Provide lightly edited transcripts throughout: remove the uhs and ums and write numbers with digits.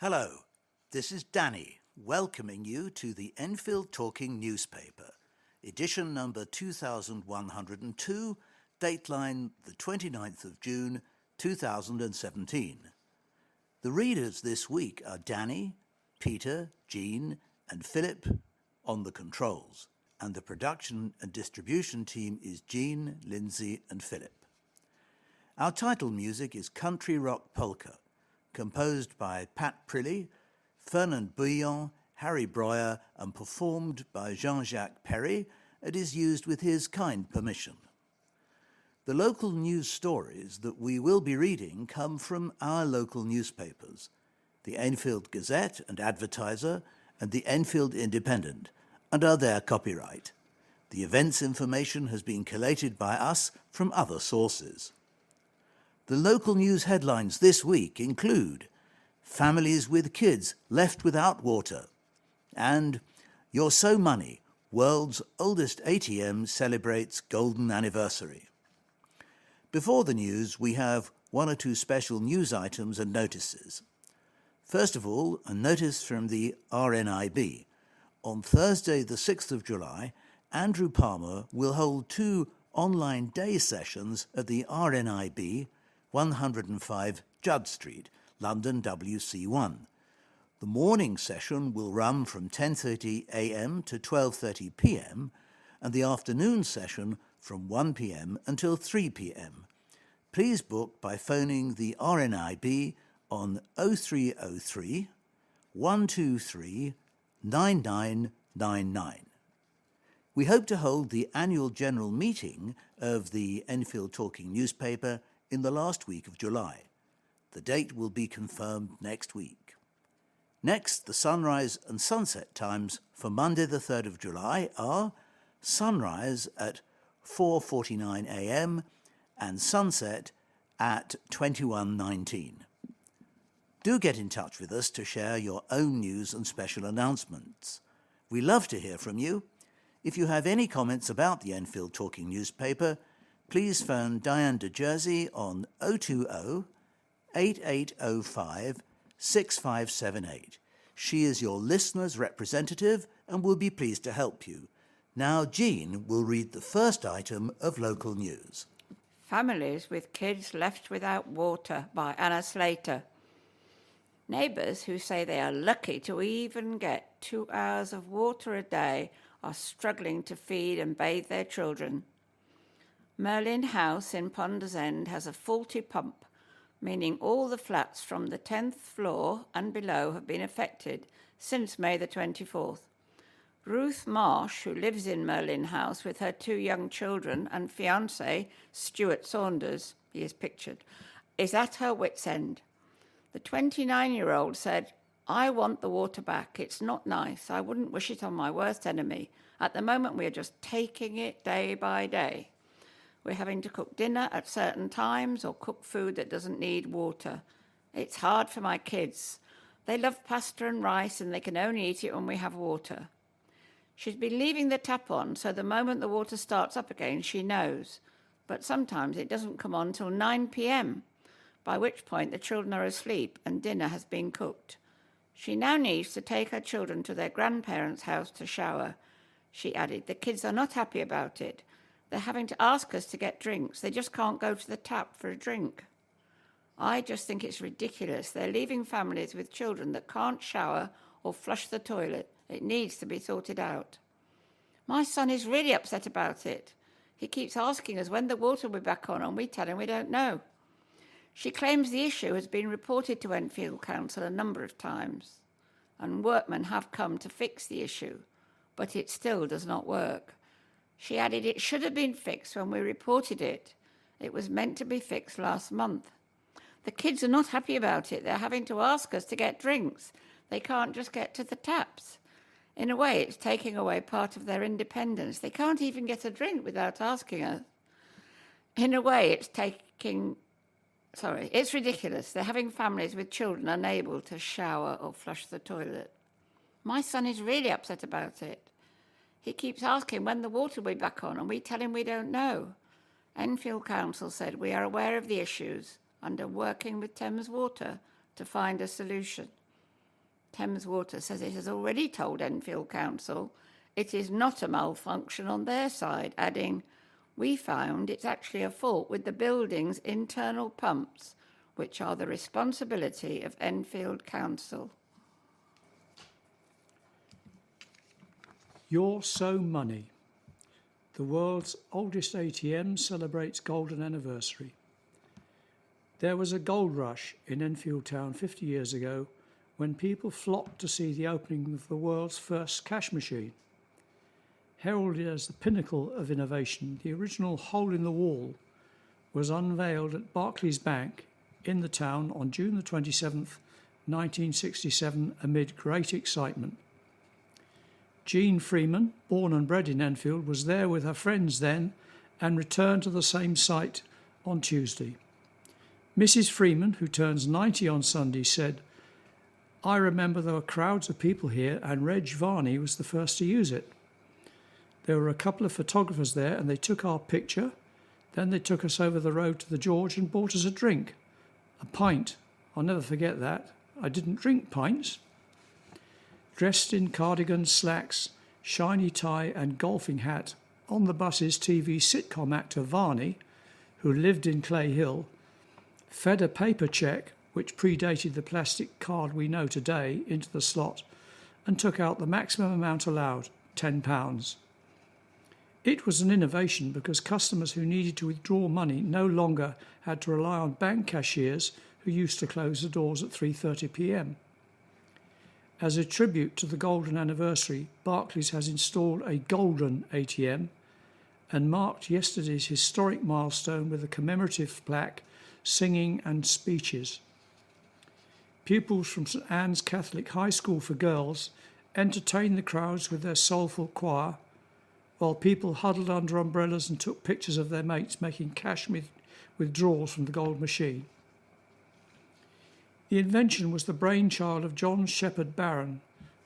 Hello, this is Danny, welcoming you to the Enfield Talking newspaper, edition number 2102, Dateline the 29th of June, 2017. The readers this week are Danny, Peter, Jean, and Phillip on the controls, and the production and distribution team is Jean, Lindsay, and Phillip. Our title music is Country Rock Polka, composed by Pat Prilly, Fernand Bouillon, Harry Breuer, and performed by Jean-Jacques Perry, and is used with his kind permission. The local news stories that we will be reading come from our local newspapers, the Enfield Gazette and Advertiser and the Enfield Independent, and are their copyright. The events information has been collated by us from other sources. The local news headlines this week include Families with Kids Left Without Water and You're So Money, World's Oldest ATM Celebrates Golden Anniversary. Before the news, we have one or two special news items and notices. First of all, a notice from the RNIB. On Thursday, the 6th of July, Andrew Palmer will hold 2 online day sessions at the RNIB, 105 Judd Street, London WC1. The morning session will run from 10:30 a.m. to 12:30 p.m. and the afternoon session from 1 p.m. until 3 p.m. Please book by phoning the RNIB on 0303 123 9999. We hope to hold the annual general meeting of the Enfield Talking newspaper in the last week of July. The date will be confirmed next week. Next, the sunrise and sunset times for Monday the 3rd of July are sunrise at 4:49 a.m. and sunset at 21:19. Do get in touch with us to share your own news and special announcements. We love to hear from you. If you have any comments about the Enfield Talking newspaper, please phone Diane de Jersey on 020 8805 6578. She is your listener's representative and will be pleased to help you. Now Jean will read the first item of local news. Families with Kids Left Without Water by Anna Slater. Neighbours who say they are lucky to even get 2 hours of water a day are struggling to feed and bathe their children. Merlin House in Ponders End has a faulty pump, meaning all the flats from the 10th floor and below have been affected since May the 24th. Ruth Marsh, who lives in Merlin House with her 2 young children and fiancé, Stuart Saunders, he is pictured, is at her wit's end. The 29-year-old said, "I want the water back. It's not nice. I wouldn't wish it on my worst enemy. At the moment, we are just taking it day by day. We're having to cook dinner at certain times or cook food that doesn't need water. It's hard for my kids. They love pasta and rice and they can only eat it when we have water." She's been leaving the tap on, so the moment the water starts up again, she knows. But sometimes it doesn't come on till 9 p.m., by which point the children are asleep and dinner has been cooked. She now needs to take her children to their grandparents' house to shower. She added, "The kids are not happy about it. They're having to ask us to get drinks. They just can't go to the tap for a drink. I just think it's ridiculous. They're leaving families with children that can't shower or flush the toilet. It needs to be sorted out. My son is really upset about it. He keeps asking us when the water will be back on and we tell him we don't know." She claims the issue has been reported to Enfield Council a number of times and workmen have come to fix the issue, but it still does not work. She added it should have been fixed when we reported it. It was meant to be fixed last month. The kids are not happy about it. They're having to ask us to get drinks. They can't just get to the taps. In a way, it's taking away part of their independence. They can't even get a drink without asking us. In a way, it's ridiculous. They're having families with children unable to shower or flush the toilet. My son is really upset about it. He keeps asking when the water will be back on and we tell him we don't know. Enfield Council said we are aware of the issues and are working with Thames Water to find a solution. Thames Water says it has already told Enfield Council it is not a malfunction on their side, adding, "We found it's actually a fault with the building's internal pumps, which are the responsibility of Enfield Council." You're So Money. The world's oldest ATM celebrates golden anniversary. There was a gold rush in Enfield Town 50 years ago when people flocked to see the opening of the world's first cash machine. Heralded as the pinnacle of innovation, the original hole in the wall was unveiled at Barclays Bank in the town on June the 27th, 1967, amid great excitement. Jean Freeman, born and bred in Enfield, was there with her friends then and returned to the same site on Tuesday. Mrs. Freeman, who turns 90 on Sunday, said, "I remember there were crowds of people here and Reg Varney was the first to use it. There were a couple of photographers there and they took our picture. Then they took us over the road to the George and bought us a drink. A pint. I'll never forget that. I didn't drink pints." Dressed in cardigan, slacks, shiny tie and golfing hat, on the bus's TV sitcom actor Varney, who lived in Clay Hill, fed a paper cheque, which predated the plastic card we know today, into the slot and took out the maximum amount allowed, £10. It was an innovation because customers who needed to withdraw money no longer had to rely on bank cashiers who used to close the doors at 3:30 p.m. As a tribute to the golden anniversary, Barclays has installed a golden ATM and marked yesterday's historic milestone with a commemorative plaque, singing and speeches. Pupils from St Anne's Catholic High School for Girls entertained the crowds with their soulful choir, while people huddled under umbrellas and took pictures of their mates making cash withdrawals from the gold machine. The invention was the brainchild of John Shepherd Barron,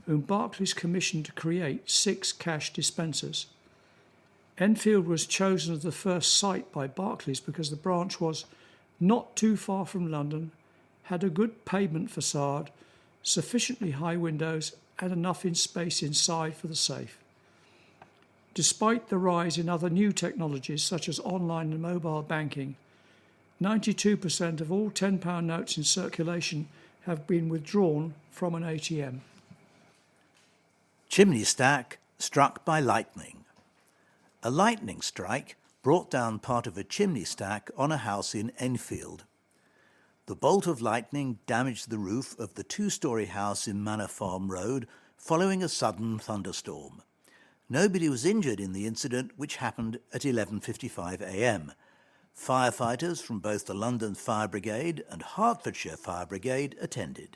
whom Barclays commissioned to create 6 cash dispensers. Enfield was chosen as the first site by Barclays because the branch was not too far from London, had a good pavement facade, sufficiently high windows and enough in space inside for the safe. Despite the rise in other new technologies such as online and mobile banking, 92% of all £10 notes in circulation have been withdrawn from an ATM. Chimney stack struck by lightning. A lightning strike brought down part of a chimney stack on a house in Enfield. The bolt of lightning damaged the roof of the 2-storey house in Manor Farm Road following a sudden thunderstorm. Nobody was injured in the incident, which happened at 11:55 a.m. Firefighters from both the London Fire Brigade and Hertfordshire Fire Brigade attended.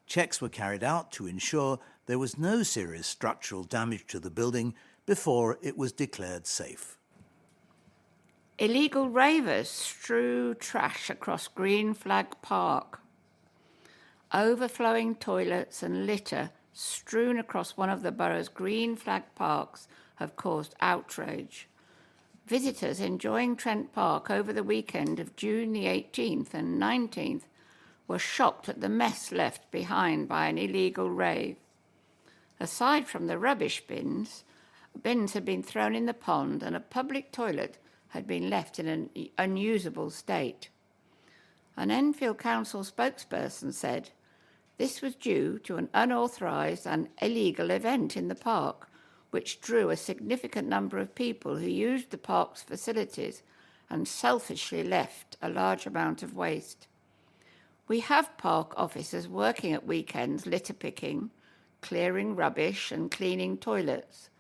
Checks were carried out to ensure there was no serious structural damage to the building before it was declared safe. Illegal ravers strew trash across Green Flag Park. Overflowing toilets and litter strewn across one of the borough's Green Flag Parks have caused outrage. Visitors enjoying Trent Park over the weekend of June the 18th and 19th were shocked at the mess left behind by an illegal rave. Aside from the rubbish bins had been thrown in the pond and a public toilet had been left in an unusable state. An Enfield Council spokesperson said this was due to an unauthorised and illegal event in the park, which drew a significant number of people who used the park's facilities and selfishly left a large amount of waste. We have park officers working at weekends litter picking, clearing rubbish and cleaning toilets.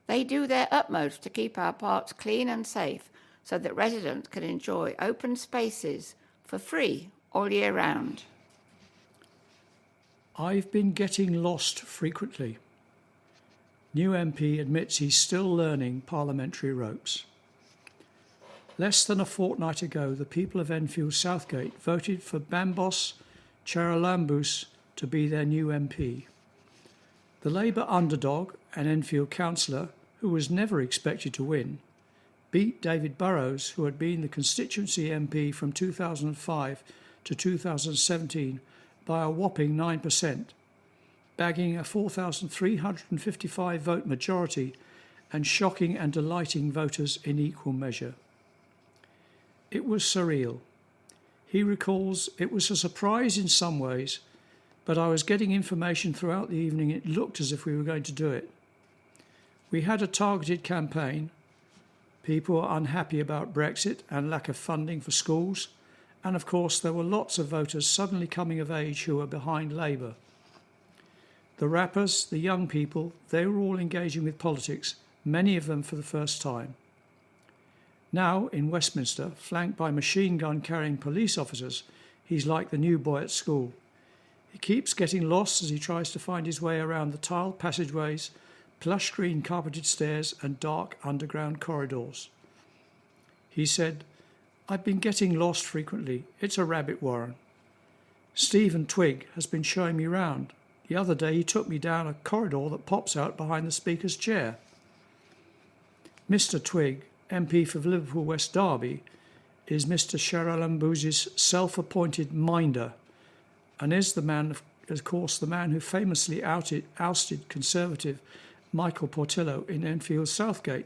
They do their utmost to keep our parks clean and safe so that residents can enjoy open spaces for free all year round. I've been getting lost frequently. New MP admits he's still learning parliamentary ropes. Less than a fortnight ago, the people of Enfield Southgate voted for Bambos Charalambous to be their new MP. The Labour underdog and Enfield councillor, who was never expected to win, beat David Burrows, who had been the constituency MP from 2005 to 2017 by a whopping 9%. bagging a 4,355 vote majority and shocking and delighting voters in equal measure. It was surreal. He recalls, it was a surprise in some ways, but I was getting information throughout the evening. It looked as if we were going to do it. We had a targeted campaign. People were unhappy about Brexit and lack of funding for schools. And of course, there were lots of voters suddenly coming of age who were behind Labour. The rappers, the young people, they were all engaging with politics, many of them for the first time. Now, in Westminster, flanked by machine gun-carrying police officers, he's like the new boy at school. He keeps getting lost as he tries to find his way around the tiled passageways, plush green carpeted stairs and dark underground corridors. He said, "I've been getting lost frequently. It's a rabbit warren. Stephen Twigg has been showing me round. The other day he took me down a corridor that pops out behind the Speaker's chair." Mr. Twigg, MP for Liverpool West Derby, is Mr. Sharalambuzi's self-appointed minder, and is the man, of course, the man who famously ousted Conservative Michael Portillo in Enfield Southgate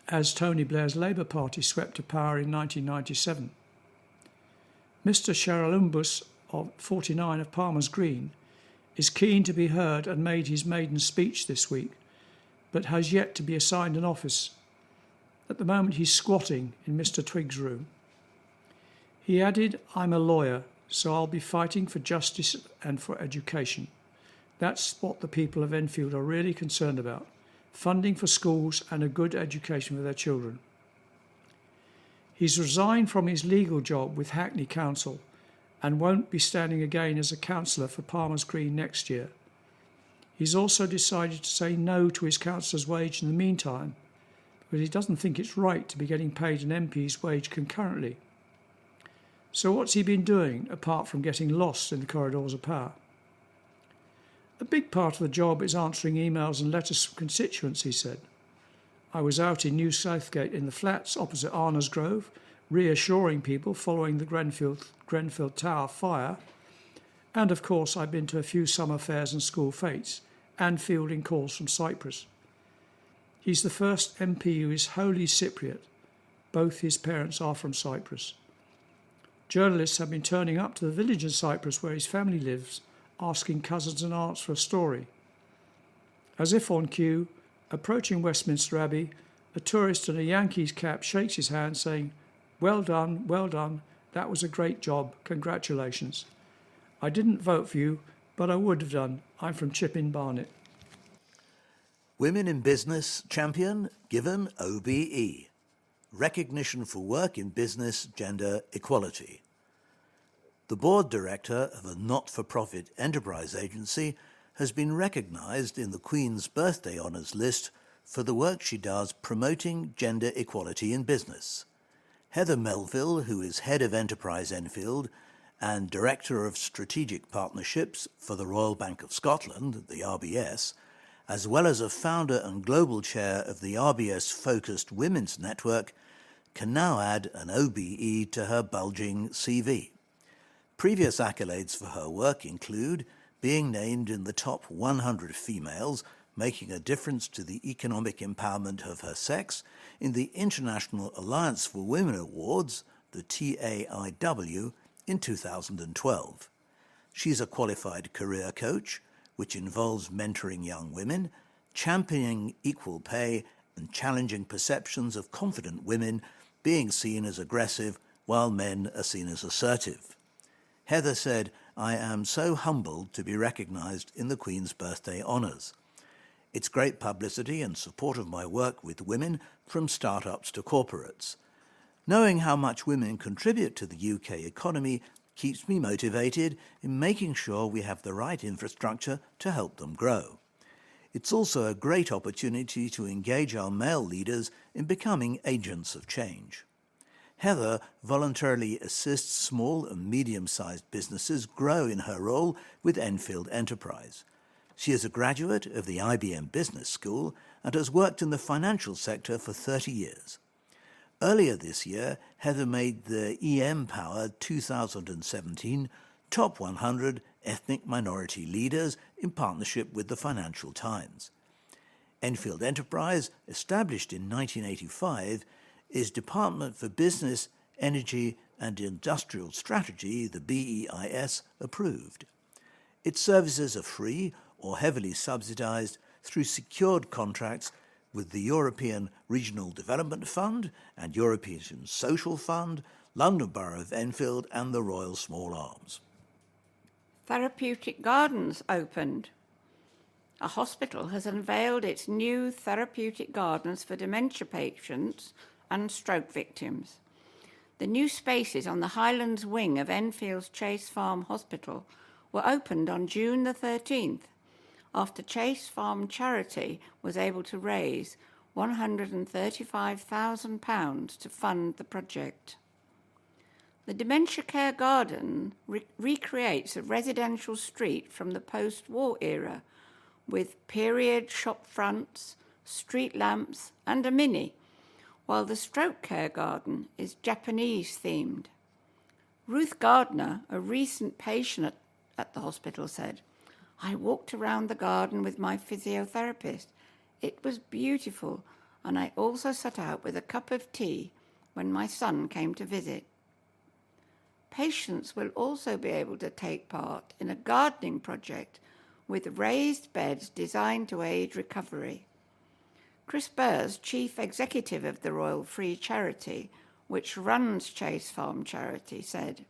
as Tony Blair's Labour Party swept to power in 1997. Mr. Sharalumbus, of 49 of Palmer's Green, is keen to be heard and made his maiden speech this week, but has yet to be assigned an office. At the moment he's squatting in Mr. Twigg's room. He added, "I'm a lawyer, so I'll be fighting for justice and for education. That's what the people of Enfield are really concerned about, funding for schools and a good education for their children." He's resigned from his legal job with Hackney Council and won't be standing again as a councillor for Palmer's Green next year. He's also decided to say no to his councillor's wage in the meantime, because he doesn't think it's right to be getting paid an MP's wage concurrently. So what's he been doing, apart from getting lost in the corridors of power? "A big part of the job is answering emails and letters from constituents," he said. "I was out in New Southgate in the flats opposite Arna's Grove, reassuring people following the Grenfell Tower fire. And of course I've been to a few summer fairs and school fetes, and fielding calls from Cyprus." He's the first MP who is wholly Cypriot. Both his parents are from Cyprus. Journalists have been turning up to the village in Cyprus where his family lives, asking cousins and aunts for a story. As if on cue, approaching Westminster Abbey, a tourist in a Yankees cap shakes his hand, saying, well done, that was a great job, congratulations. I didn't vote for you, but I would have done. I'm from Chipping Barnet." Women in Business champion given OBE. Recognition for work in business gender equality. The board director of a not-for-profit enterprise agency has been recognised in the Queen's Birthday Honours list for the work she does promoting gender equality in business. Heather Melville, who is head of Enterprise Enfield and Director of Strategic Partnerships for the Royal Bank of Scotland, the RBS, as well as a founder and global chair of the RBS-focused Women's Network, can now add an OBE to her bulging CV. Previous accolades for her work include being named in the top 100 females making a difference to the economic empowerment of her sex in the International Alliance for Women Awards, the TAIW, in 2012. She's a qualified career coach, which involves mentoring young women, championing equal pay, and challenging perceptions of confident women being seen as aggressive while men are seen as assertive. Heather said, "I am so humbled to be recognised in the Queen's Birthday Honours. It's great publicity and support of my work with women from start-ups to corporates. Knowing how much women contribute to the UK economy keeps me motivated in making sure we have the right infrastructure to help them grow. It's also a great opportunity to engage our male leaders in becoming agents of change." Heather voluntarily assists small and medium-sized businesses grow in her role with Enfield Enterprise. She is a graduate of the IBM Business School and has worked in the financial sector for 30 years. Earlier this year, Heather made the EM Power 2017 Top 100 Ethnic Minority Leaders in partnership with the Financial Times. Enfield Enterprise, established in 1985, is Department for Business, Energy and Industrial Strategy, the BEIS, approved. Its services are free or heavily subsidised through secured contracts with the European Regional Development Fund and European Social Fund, London Borough of Enfield and the Royal Small Arms. Therapeutic Gardens opened. A hospital has unveiled its new therapeutic gardens for dementia patients and stroke victims. The new spaces on the Highlands wing of Enfield's Chase Farm Hospital were opened on June the 13th, after Chase Farm Charity was able to raise £135,000 to fund the project. The Dementia Care Garden recreates a residential street from the post-war era with period shop fronts, street lamps and a mini, while the Stroke Care Garden is Japanese-themed. Ruth Gardner, a recent patient at the hospital, said, "I walked around the garden with my physiotherapist. It was beautiful, and I also sat out with a cup of tea when my son came to visit." Patients will also be able to take part in a gardening project with raised beds designed to aid recovery. Chris Burrs, Chief Executive of the Royal Free Charity, which runs Chase Farm Charity, said,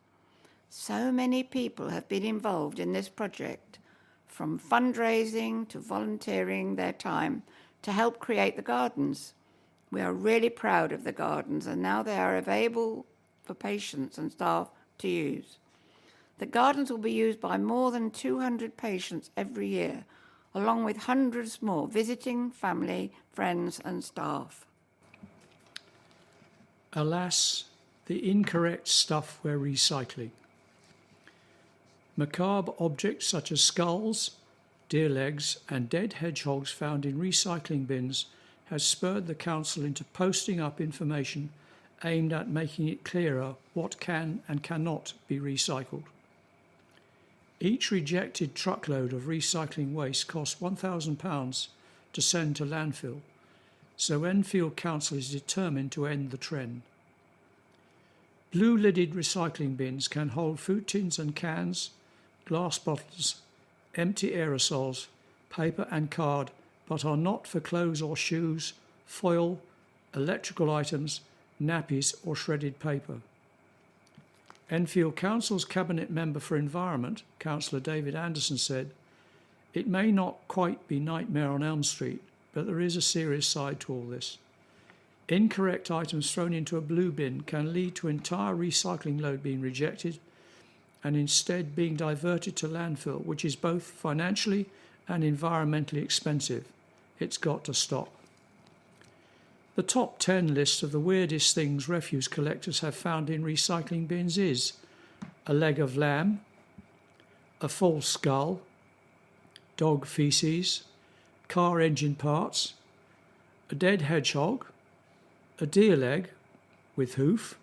"So many people have been involved in this project, from fundraising to volunteering their time to help create the gardens. We are really proud of the gardens, and now they are available for patients and staff to use. The gardens will be used by more than 200 patients every year, along with hundreds more visiting family, friends and staff." Alas, the incorrect stuff we're recycling. Macabre objects such as skulls, deer legs and dead hedgehogs found in recycling bins has spurred the council into posting up information aimed at making it clearer what can and cannot be recycled. Each rejected truckload of recycling waste costs £1,000 to send to landfill, so Enfield Council is determined to end the trend. Blue-lidded recycling bins can hold food tins and cans, glass bottles, empty aerosols, paper and card, but are not for clothes or shoes, foil, electrical items, nappies or shredded paper. Enfield Council's Cabinet Member for Environment, Councillor David Anderson, said, "It may not quite be Nightmare on Elm Street, but there is a serious side to all this. Incorrect items thrown into a blue bin can lead to entire recycling load being rejected and instead being diverted to landfill, which is both financially and environmentally expensive. It's got to stop." The top 10 list of the weirdest things refuse collectors have found in recycling bins is a leg of lamb, a false skull, dog faeces, car engine parts, a dead hedgehog, a deer leg with hoof,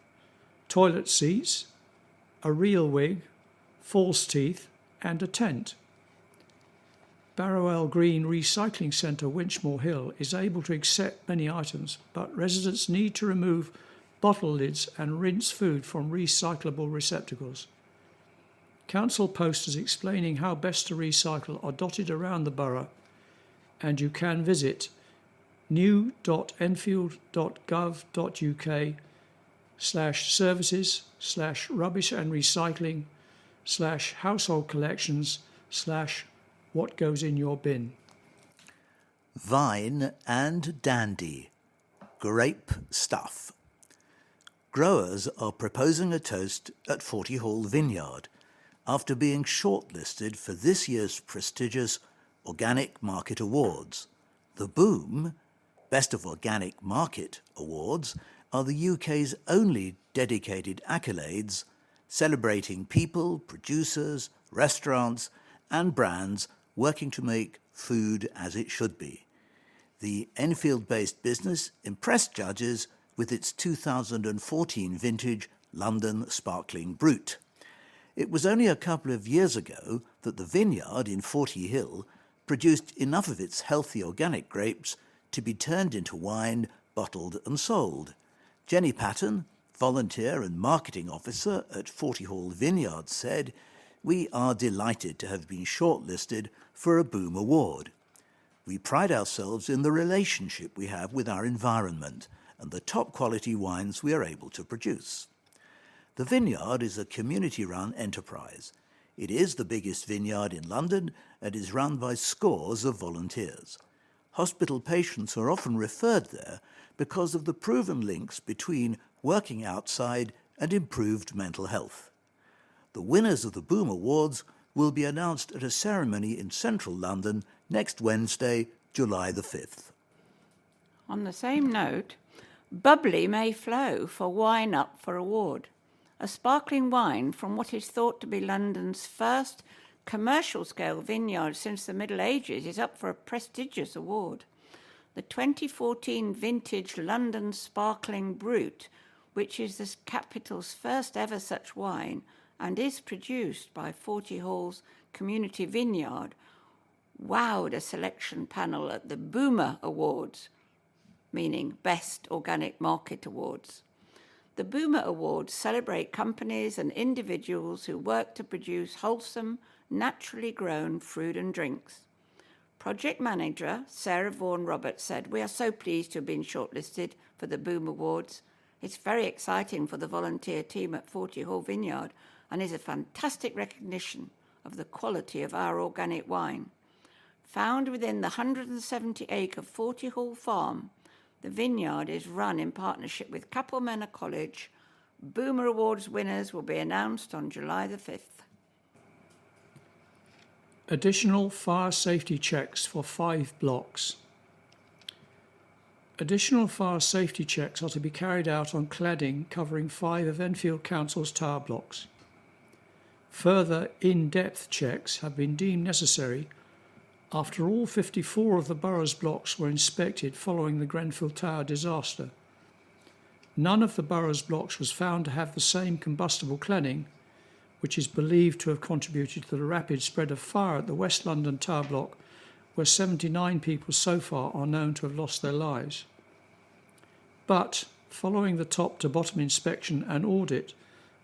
toilet seats, a real wig, false teeth and a tent. Barrowell Green Recycling Centre, Winchmore Hill, is able to accept many items, but residents need to remove bottle lids and rinse food from recyclable receptacles. Council posters explaining how best to recycle are dotted around the borough, and you can visit new.enfield.gov.uk/services/rubbish and recycling/household collections/what goes in your bin. Vine and Dandy. Grape stuff. Growers are proposing a toast at 40 Hall Vineyard after being shortlisted for this year's prestigious Organic Market Awards. The Boom, Best of Organic Market Awards, are the UK's only dedicated accolades celebrating people, producers, restaurants and brands working to make food as it should be. The Enfield-based business impressed judges with its 2014 vintage London Sparkling Brut. It was only a couple of years ago that the vineyard in Forty Hill produced enough of its healthy organic grapes to be turned into wine, bottled and sold. Jenny Patton, volunteer and marketing officer at Forty Hall Vineyard, said, "We are delighted to have been shortlisted for a Boom Award. We pride ourselves in the relationship we have with our environment and the top quality wines we are able to produce." The vineyard is a community-run enterprise. It is the biggest vineyard in London and is run by scores of volunteers. Hospital patients are often referred there because of the proven links between working outside and improved mental health. The winners of the Boom Awards will be announced at a ceremony in central London next Wednesday, July the 5th. On the same note, bubbly may flow for Wine Up for Award. A sparkling wine from what is thought to be London's first commercial-scale vineyard since the Middle Ages is up for a prestigious award. The 2014 vintage London Sparkling Brut, which is the capital's first ever such wine and is produced by Forty Hall's Community Vineyard, wowed a selection panel at the Boomer Awards, meaning Best Organic Market Awards. The Boomer Awards celebrate companies and individuals who work to produce wholesome, naturally grown food and drinks. Project manager Sarah Vaughan Roberts said, "We are so pleased to have been shortlisted for the Boom Awards. It's very exciting for the volunteer team at Forty Hall Vineyard and is a fantastic recognition of the quality of our organic wine." Found within the 170-acre Forty Hall farm, the vineyard is run in partnership with Capel Manor College. Boomer Awards winners will be announced on July the 5th. Additional fire safety checks for 5 blocks. Additional fire safety checks are to be carried out on cladding covering 5 of Enfield Council's tower blocks. Further in-depth checks have been deemed necessary after all 54 of the borough's blocks were inspected following the Grenfell Tower disaster. None of the borough's blocks was found to have the same combustible cladding, which is believed to have contributed to the rapid spread of fire at the West London Tower block, where 79 people so far are known to have lost their lives. But following the top-to-bottom inspection and audit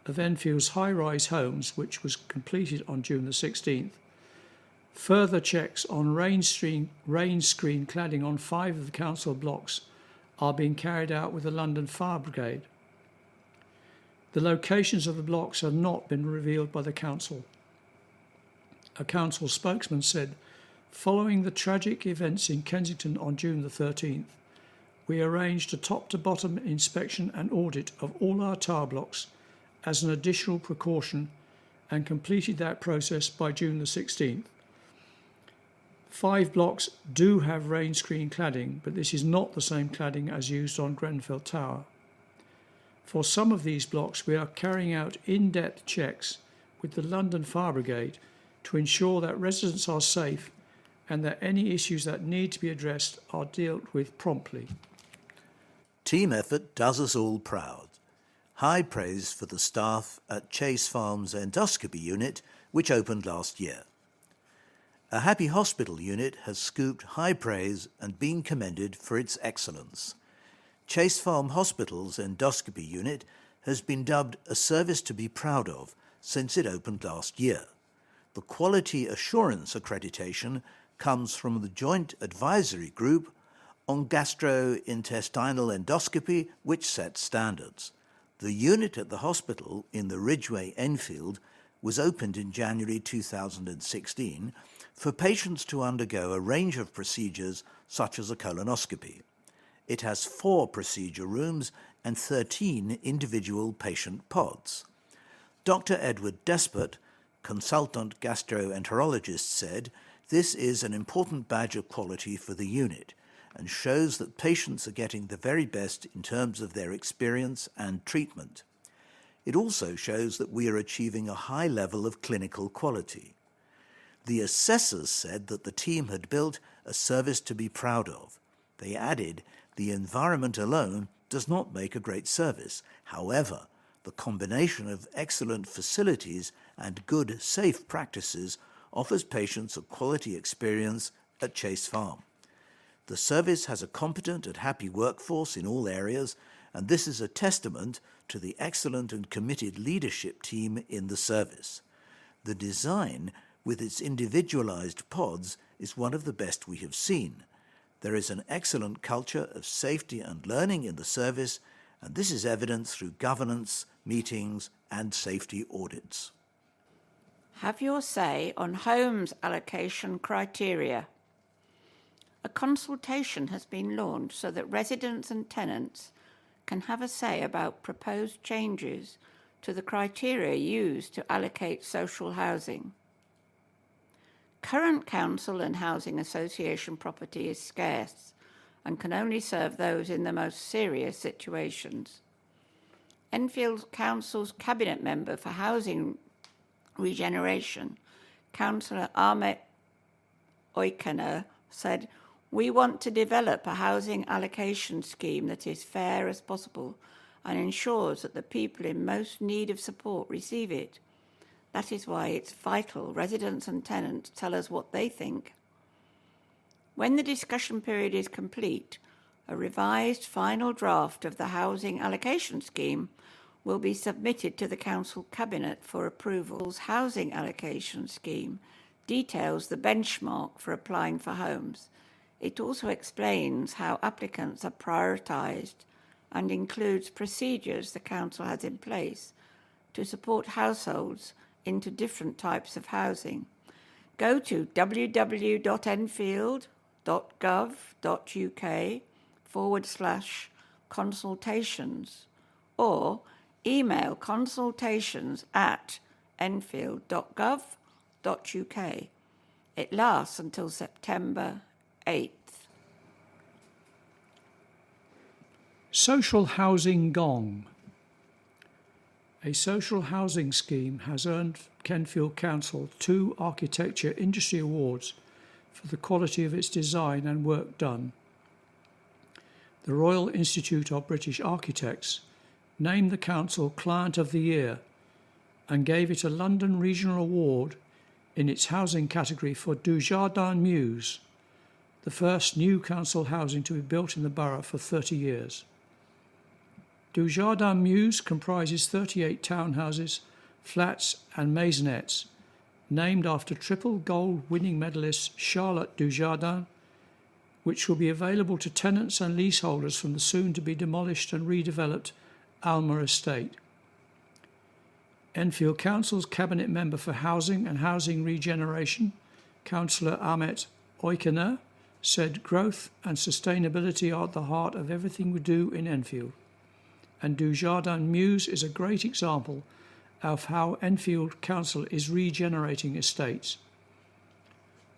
of Enfield's high-rise homes, which was completed on June the 16th, further checks on rain screen cladding on 5 of the council blocks are being carried out with the London Fire Brigade. The locations of the blocks have not been revealed by the council. A council spokesman said, "Following the tragic events in Kensington on June the 13th, we arranged a top-to-bottom inspection and audit of all our tower blocks as an additional precaution and completed that process by June the 16th. 5 blocks do have rain screen cladding, but this is not the same cladding as used on Grenfell Tower. For some of these blocks, we are carrying out in-depth checks with the London Fire Brigade to ensure that residents are safe and that any issues that need to be addressed are dealt with promptly." Team effort does us all proud. High praise for the staff at Chase Farm's endoscopy unit, which opened last year. A Happy Hospital unit has scooped high praise and been commended for its excellence. Chase Farm Hospital's endoscopy unit has been dubbed a service to be proud of since it opened last year. The Quality Assurance accreditation comes from the Joint Advisory Group on Gastrointestinal Endoscopy, which sets standards. The unit at the hospital in the Ridgeway, Enfield, was opened in January 2016 for patients to undergo a range of procedures such as a colonoscopy. It has 4 procedure rooms and 13 individual patient pods. Dr. Edward Despot, consultant gastroenterologist, said, "This is an important badge of quality for the unit and shows that patients are getting the very best in terms of their experience and treatment. It also shows that we are achieving a high level of clinical quality." The assessors said that the team had built a service to be proud of. They added, "The environment alone does not make a great service. However, The combination of excellent facilities and good, safe practices offers patients a quality experience at Chase Farm. The service has a competent and happy workforce in all areas, and this is a testament to the excellent and committed leadership team in the service. The design, with its individualized pods, is one of the best we have seen. There is an excellent culture of safety and learning in the service, and this is evident through governance, meetings, and safety audits. Have your say on homes allocation criteria. A consultation has been launched so that residents and tenants can have a say about proposed changes to the criteria used to allocate social housing. Current council and housing association property is scarce and can only serve those in the most serious situations. Enfield Council's Cabinet Member for Housing Regeneration, Councillor Ahmet Oykana, said, "We want to develop a housing allocation scheme that is fair as possible and ensures that the people in most need of support receive it. That is why it's vital residents and tenants tell us what they think. When the discussion period is complete, a revised final draft of the housing allocation scheme will be submitted to the Council Cabinet for approval. The housing allocation scheme details the benchmark for applying for homes. It also explains how applicants are prioritised and includes procedures the Council has in place to support households into different types of housing. Go to www.enfield.gov.uk/consultations or email consultations@enfield.gov.uk. It lasts until September 8th. Social housing gong. A social housing scheme has earned Enfield Council 2 Architecture Industry Awards for the quality of its design and work done. The Royal Institute of British Architects named the council Client of the Year and gave it a London Regional Award in its housing category for Dujardin Mews, the first new council housing to be built in the borough for 30 years. Dujardin Mews comprises 38 townhouses, flats and maisonettes, named after triple gold winning medalist Charlotte Dujardin, which will be available to tenants and leaseholders from the soon-to-be demolished and redeveloped Alma Estate. Enfield Council's Cabinet Member for Housing and Housing Regeneration, Councillor Ahmet Oykana, said growth and sustainability are at the heart of everything we do in Enfield, and Dujardin Mews is a great example of how Enfield Council is regenerating estates.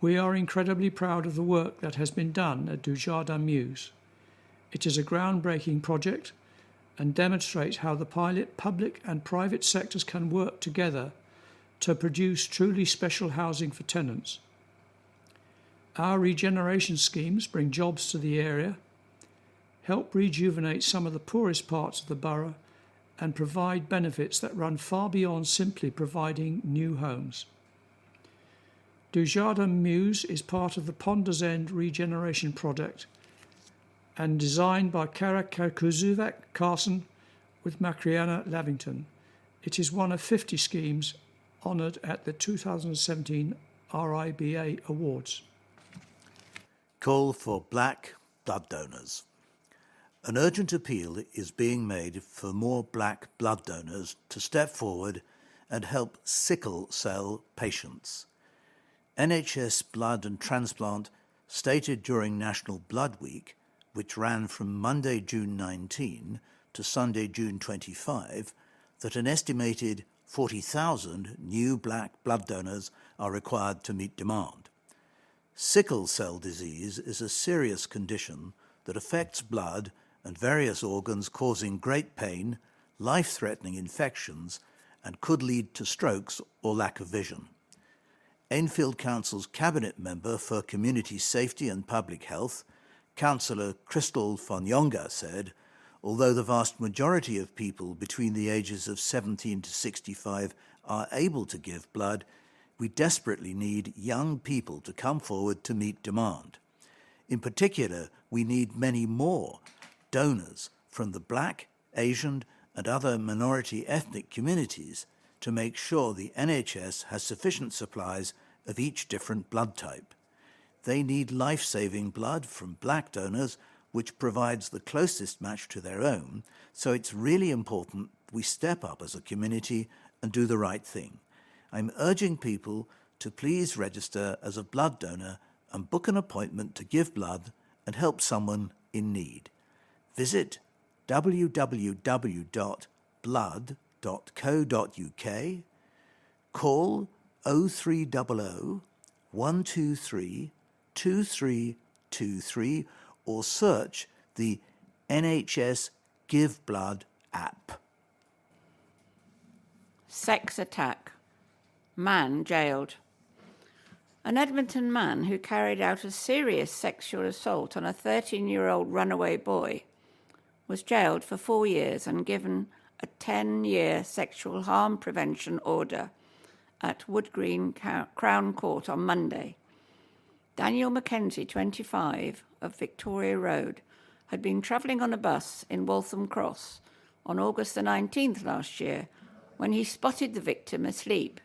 We are incredibly proud of the work that has been done at Dujardin Mews. It is a groundbreaking project and demonstrates how the pilot public and private sectors can work together to produce truly special housing for tenants. Our regeneration schemes bring jobs to the area, help rejuvenate some of the poorest parts of the borough, and provide benefits that run far beyond simply providing new homes. Dujardin Mews is part of the Ponders End Regeneration Project and designed by Kara Kuzuvac Carson with Macriana Lavington. It is one of 50 schemes honoured at the 2017 RIBA Awards. Call for black blood donors. An urgent appeal is being made for more black blood donors to step forward and help sickle cell patients. NHS Blood and Transplant stated during National Blood Week, which ran from Monday, June 19 to Sunday, June 25, that an estimated 40,000 new black blood donors are required to meet demand. Sickle cell disease is a serious condition that affects blood and various organs, causing great pain, life-threatening infections, and could lead to strokes or lack of vision. Enfield Council's Cabinet Member for Community Safety and Public Health, Councillor Crystal Fonyonga, said, Although the vast majority of people between the ages of 17 to 65 are able to give blood, we desperately need young people to come forward to meet demand. In particular, we need many more donors from the Black, Asian, and other minority ethnic communities to make sure the NHS has sufficient supplies of each different blood type. They need life-saving blood from Black donors, which provides the closest match to their own, so it's really important we step up as a community and do the right thing. I'm urging people to please register as a blood donor and book an appointment to give blood and help someone in need. Visit www.blood.co.uk, call 0300 123 2323 or search the NHS Give Blood app. Sex attack. Man jailed. An Edmonton man who carried out a serious sexual assault on a 13-year-old runaway boy was jailed for 4 years and given a 10-year sexual harm prevention order at Wood Green Crown Court on Monday. Daniel Mackenzie, 25, of Victoria Road, had been travelling on a bus in Waltham Cross on August the 19th last year when he spotted the victim asleep.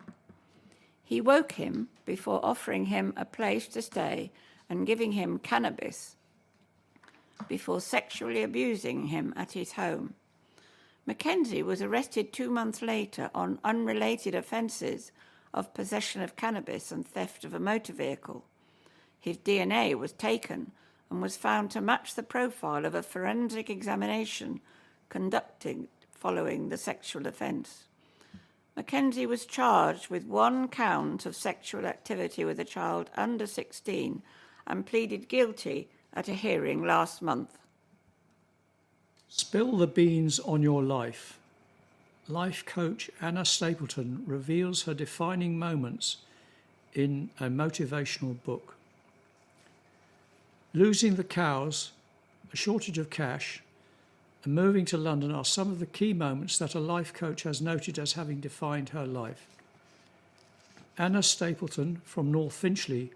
He woke him before offering him a place to stay and giving him cannabis before sexually abusing him at his home. Mackenzie was arrested 2 months later on unrelated offences of possession of cannabis and theft of a motor vehicle. His DNA was taken and was found to match the profile of a forensic examination conducted following the sexual offence. Mackenzie was charged with 1 count of sexual activity with a child under 16 and pleaded guilty at a hearing last month. Spill the beans on your life. Life coach Anna Stapleton reveals her defining moments in a motivational book. Losing the cows, a shortage of cash, and moving to London are some of the key moments that a life coach has noted as having defined her life. Anna Stapleton from North Finchley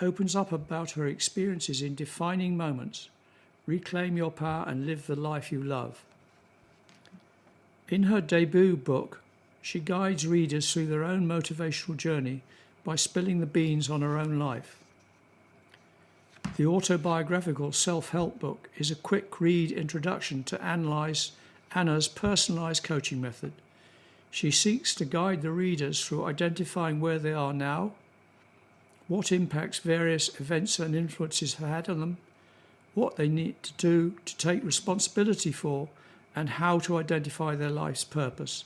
opens up about her experiences in defining moments. Reclaim your power and live the life you love. In her debut book, she guides readers through their own motivational journey by spilling the beans on her own life. The autobiographical self-help book is a quick read introduction to analyse Anna's personalised coaching method. She seeks to guide the readers through identifying where they are now, what impacts various events and influences have had on them, what they need to do to take responsibility for, and how to identify their life's purpose.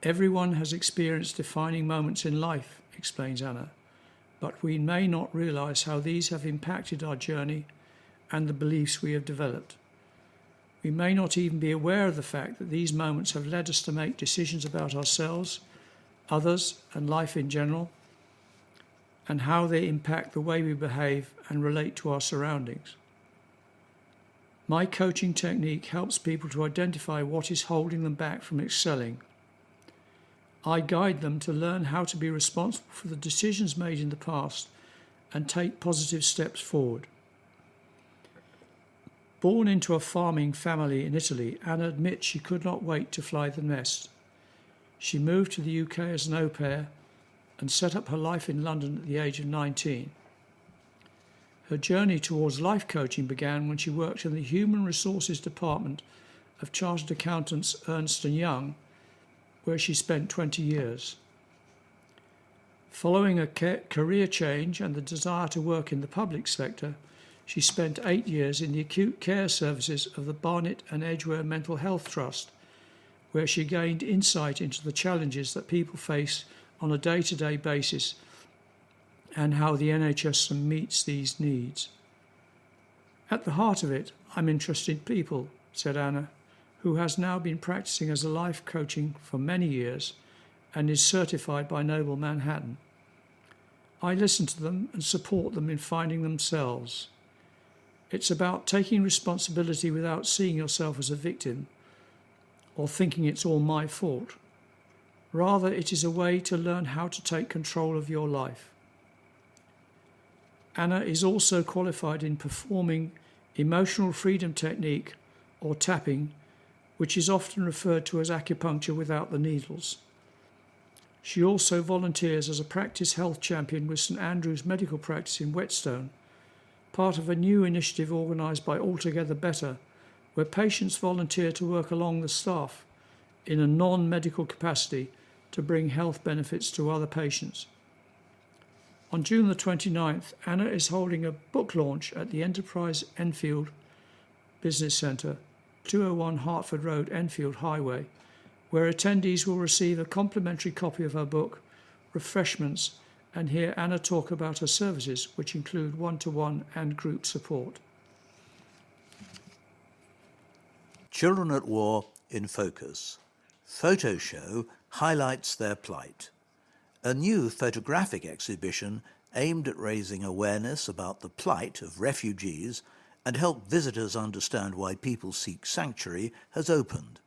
Everyone has experienced defining moments in life, explains Anna, but we may not realise how these have impacted our journey and the beliefs we have developed. We may not even be aware of the fact that these moments have led us to make decisions about ourselves, others, and life in general, and how they impact the way we behave and relate to our surroundings. My coaching technique helps people to identify what is holding them back from excelling. I guide them to learn how to be responsible for the decisions made in the past and take positive steps forward. Born into a farming family in Italy, Anna admits she could not wait to fly the nest. She moved to the UK as an au pair and set up her life in London at the age of 19. Her journey towards life coaching began when she worked in the Human Resources Department of Chartered Accountants Ernst & Young, where she spent 20 years. Following a career change and the desire to work in the public sector, she spent 8 years in the acute care services of the Barnet and Edgware Mental Health Trust, where she gained insight into the challenges that people face on a day-to-day basis and how the NHS meets these needs. At the heart of it, I'm interested in people, said Anna, who has now been practicing as a life coaching for many years and is certified by Noble Manhattan. I listen to them and support them in finding themselves. It's about taking responsibility without seeing yourself as a victim or thinking it's all my fault. Rather, it is a way to learn how to take control of your life. Anna is also qualified in performing emotional freedom technique or tapping, which is often referred to as acupuncture without the needles. She also volunteers as a practice health champion with St Andrew's Medical Practice in Whetstone, part of a new initiative organised by Altogether Better, where patients volunteer to work along the staff in a non-medical capacity to bring health benefits to other patients. On June the 29th, Anna is holding a book launch at the Enterprise Enfield Business Centre, 201 Hertford Road, Enfield Highway, where attendees will receive a complimentary copy of her book, refreshments, and hear Anna talk about her services, which include one-to-one and group support. Children at War in Focus. Photo show highlights their plight. A new photographic exhibition aimed at raising awareness about the plight of refugees and help visitors understand why people seek sanctuary has opened.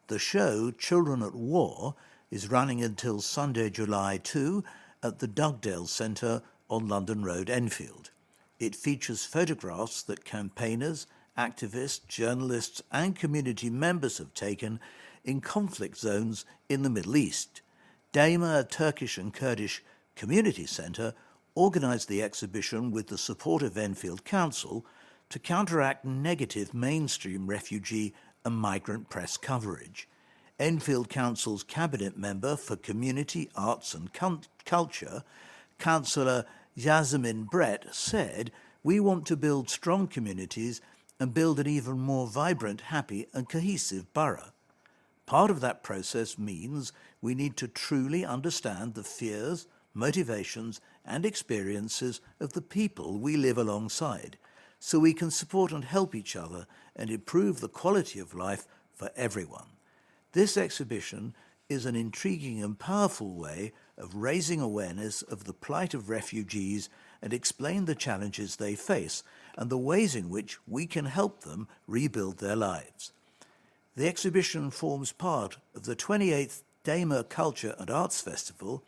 The show, Children at War, is running until Sunday, July 2 at the Dugdale Centre on London Road, Enfield. It features photographs that campaigners, activists, journalists and community members have taken in conflict zones in the Middle East. Daima Turkish and Kurdish Community Centre organised the exhibition with the support of Enfield Council to counteract negative mainstream refugee and migrant press coverage. Enfield Council's Cabinet Member for Community, Arts and Culture, Councillor Yasmin Brett, said, "We want to build strong communities and build an even more vibrant, happy and cohesive borough. Part of that process means we need to truly understand the fears, motivations and experiences of the people we live alongside, so we can support and help each other and improve the quality of life for everyone." This exhibition is an intriguing and powerful way of raising awareness of the plight of refugees and explain the challenges they face and the ways in which we can help them rebuild their lives. The exhibition forms part of the 28th Daima Culture and Arts Festival,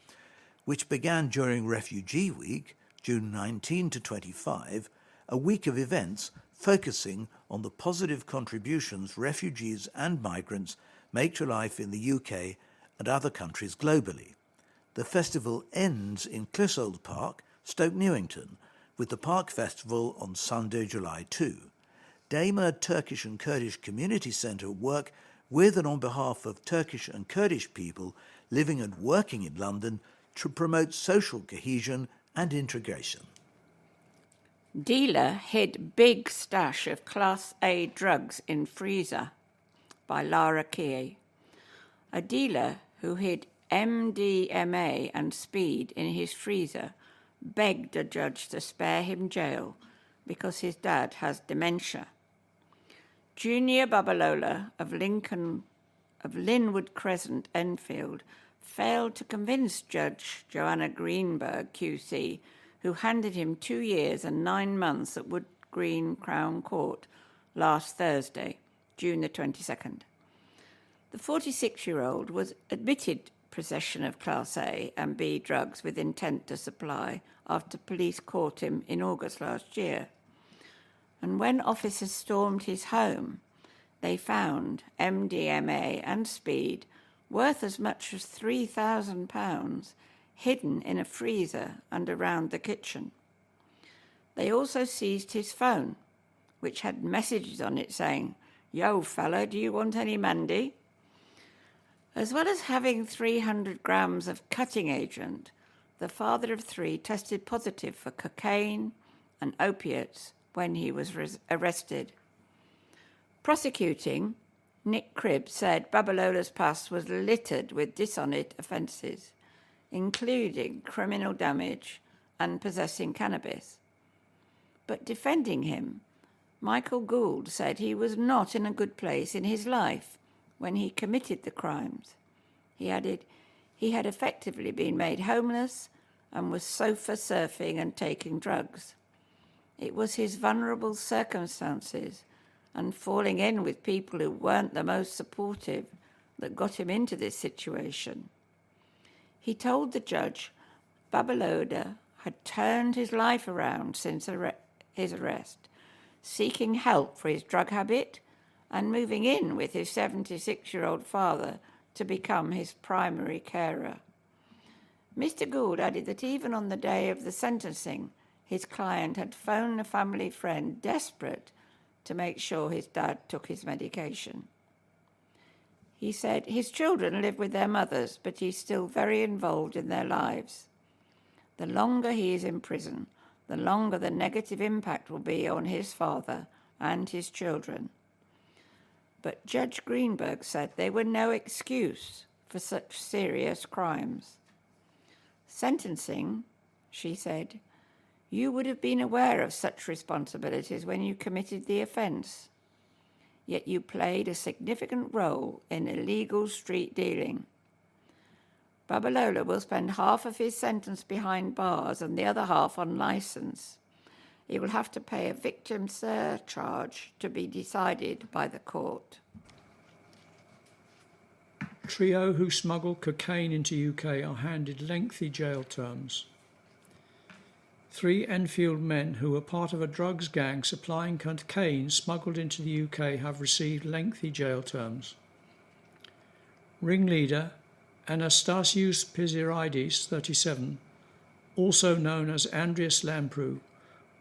which began during Refugee Week, June 19 to 25, a week of events focusing on the positive contributions refugees and migrants make to life in the UK and other countries globally. The festival ends in Clissold Park, Stoke Newington, with the Park Festival on Sunday, July 2. Daima Turkish and Kurdish Community Centre work with and on behalf of Turkish and Kurdish people living and working in London to promote social cohesion and integration. Dealer hid big stash of Class A drugs in freezer, by Lara Key. A dealer who hid MDMA and speed in his freezer begged a judge to spare him jail because his dad has dementia. Junior Babalola of Linwood Crescent, Enfield, failed to convince Judge Joanna Greenberg, QC, who handed him 2 years and 9 months at Wood Green Crown Court last Thursday, June the 22nd. The 46-year-old was admitted possession of Class A and B drugs with intent to supply after police caught him in August last year. And when officers stormed his home, they found MDMA and speed worth as much as £3,000 hidden in a freezer and around the kitchen. They also seized his phone, which had messages on it saying, "Yo, fella, do you want any Mandy?" As well as having 300 grams of cutting agent, the father of 3 tested positive for cocaine and opiates when he was arrested. Prosecuting, Nick Cribb said Babalola's past was littered with dishonest offences, including criminal damage and possessing cannabis. But defending him, Michael Gould said he was not in a good place in his life when he committed the crimes. He added he had effectively been made homeless and was sofa surfing and taking drugs. It was his vulnerable circumstances and falling in with people who weren't the most supportive that got him into this situation. He told the judge Babalola had turned his life around since his arrest, seeking help for his drug habit and moving in with his 76-year-old father to become his primary carer. Mr. Gould added that even on the day of the sentencing, his client had phoned a family friend desperate to make sure his dad took his medication. He said his children live with their mothers, but he's still very involved in their lives. The longer he is in prison, the longer the negative impact will be on his father and his children. But Judge Greenberg said they were no excuse for such serious crimes. Sentencing, she said, you would have been aware of such responsibilities when you committed the offence. Yet you played a significant role in illegal street dealing. Babalola will spend half of his sentence behind bars and the other half on licence. He will have to pay a victim surcharge to be decided by the court. Trio who smuggled cocaine into UK are handed lengthy jail terms. 3 Enfield men who were part of a drugs gang supplying cocaine smuggled into the UK have received lengthy jail terms. Ringleader Anastasios Pisiridis, 37, also known as Andreas Lamprou,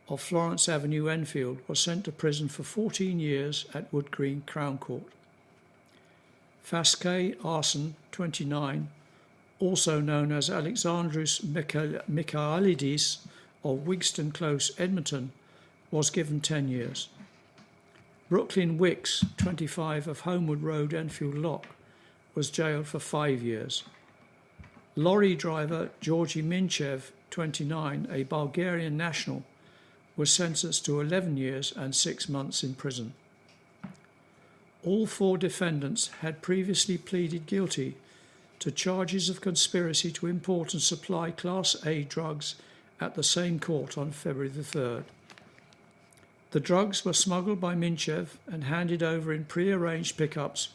of Florence Avenue, Enfield, was sent to prison for 14 years at Wood Green Crown Court. Faske Arson, 29, also known as Alexandros Michaelidis, of Wigston Close, Edmonton, was given 10 years. Brooklyn Wicks, 25, of Homewood Road, Enfield Lock, was jailed for 5 years. Lorry driver Georgi Minchev, 29, a Bulgarian national, was sentenced to 11 years and 6 months in prison. All 4 defendants had previously pleaded guilty to charges of conspiracy to import and supply Class A drugs at the same court on February the 3rd. The drugs were smuggled by Minchev and handed over in pre-arranged pickups,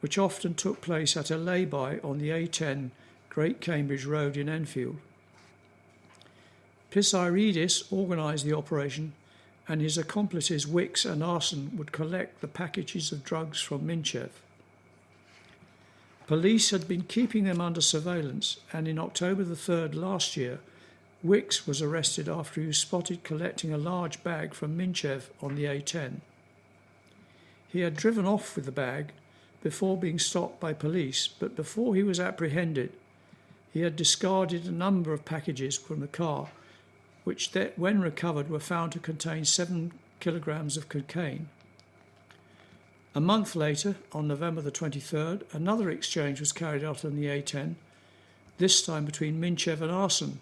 which often took place at a lay-by on the A10 Great Cambridge Road in Enfield. Pisiridis organised the operation, and his accomplices Wicks and Arson would collect the packages of drugs from Minchev. Police had been keeping them under surveillance, and in October the 3rd last year, Wicks was arrested after he was spotted collecting a large bag from Minchev on the A10. He had driven off with the bag before being stopped by police, but before he was apprehended, he had discarded a number of packages from the car, which, when recovered, were found to contain 7 kilograms of cocaine. A month later, on November the 23rd, another exchange was carried out on the A10, this time between Minchev and Arson,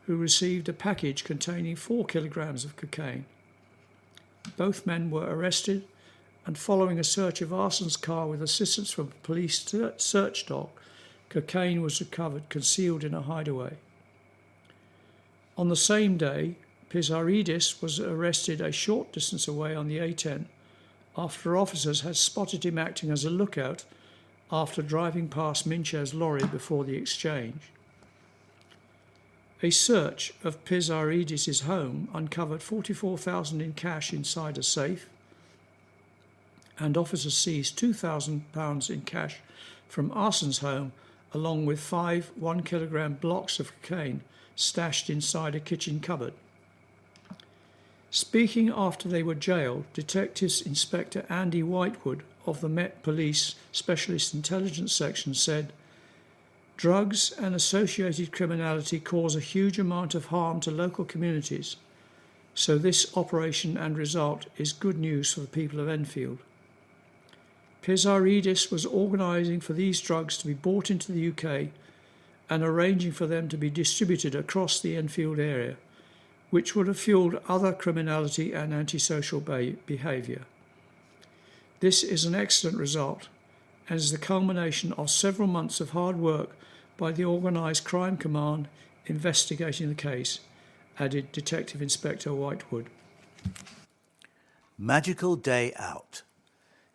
who received a package containing 4 kilograms of cocaine. Both men were arrested, and following a search of Arson's car with assistance from a police search dog, cocaine was recovered concealed in a hideaway. On the same day, Pisiridis was arrested a short distance away on the A10 after officers had spotted him acting as a lookout after driving past Minchev's lorry before the exchange. A search of Pisiridis' home uncovered $44,000 in cash inside a safe, and officers seized £2,000 in cash from Arson's home, along with 5 1-kilogram blocks of cocaine stashed inside a kitchen cupboard. Speaking after they were jailed, Detectives Inspector Andy Whitewood of the Met Police Specialist Intelligence Section said, "Drugs and associated criminality cause a huge amount of harm to local communities, so this operation and result is good news for the people of Enfield." Pisiridis was organising for these drugs to be brought into the UK and arranging for them to be distributed across the Enfield area, which would have fuelled other criminality and antisocial behaviour. This is an excellent result and is the culmination of several months of hard work by the Organised Crime Command investigating the case, added Detective Inspector Whitewood. Magical Day Out.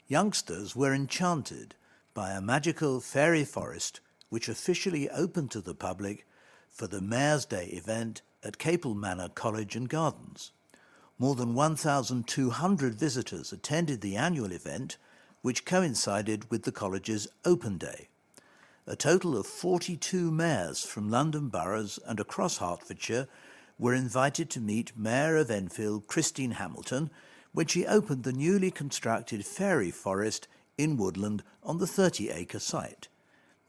Youngsters were enchanted by a magical fairy forest which officially opened to the public for the Mayor's Day event at Capel Manor College and Gardens. More than 1,200 visitors attended the annual event, which coincided with the college's Open Day. A total of 42 mayors from London boroughs and across Hertfordshire were invited to meet Mayor of Enfield, Christine Hamilton, when she opened the newly constructed fairy forest in Woodland on the 30-acre site.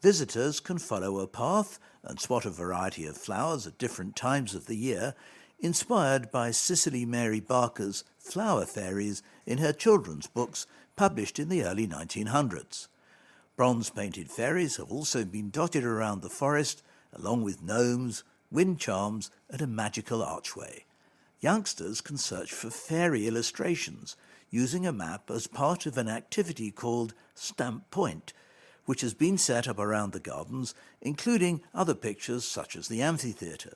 Visitors can follow a path and spot a variety of flowers at different times of the year, inspired by Cicely Mary Barker's Flower Fairies in her children's books published in the early 1900s. Bronze-painted fairies have also been dotted around the forest, along with gnomes, wind charms and a magical archway. Youngsters can search for fairy illustrations using a map as part of an activity called Stamp Point, which has been set up around the gardens, including other pictures such as the amphitheatre.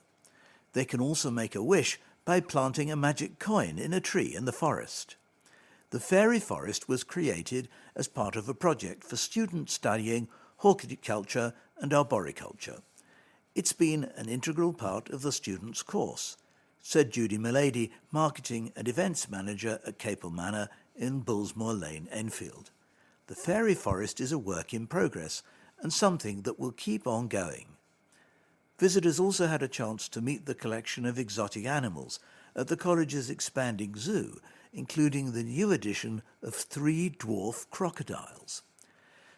They can also make a wish by planting a magic coin in a tree in the forest. The fairy forest was created as part of a project for students studying horticulture and arboriculture. It's been an integral part of the students' course, said Judy Milady, Marketing and Events Manager at Capel Manor in Bullsmore Lane, Enfield. The fairy forest is a work in progress and something that will keep on going. Visitors also had a chance to meet the collection of exotic animals at the college's expanding zoo, including the new addition of 3 dwarf crocodiles.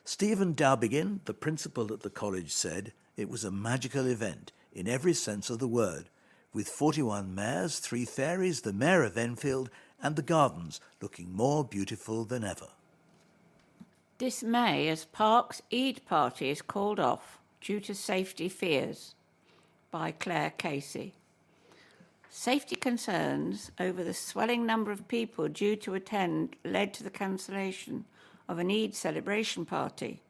Stephen Dowbegin, the principal at the college, said it was a magical event in every sense of the word, with 41 mayors, 3 fairies, the Mayor of Enfield and the gardens looking more beautiful than ever. Dismay as Park's Eid party is called off due to safety fears, by Claire Casey. Safety concerns over the swelling number of people due to attend led to the cancellation of an Eid celebration party.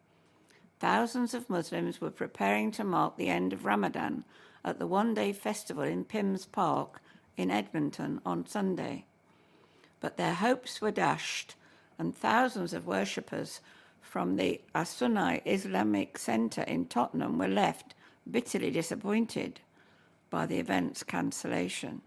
Thousands of Muslims were preparing to mark the end of Ramadan at the one-day festival in Pims Park in Edmonton on Sunday. But their hopes were dashed, and thousands of worshippers from the As-Sunnah Islamic Centre in Tottenham were left bitterly disappointed by the event's cancellation.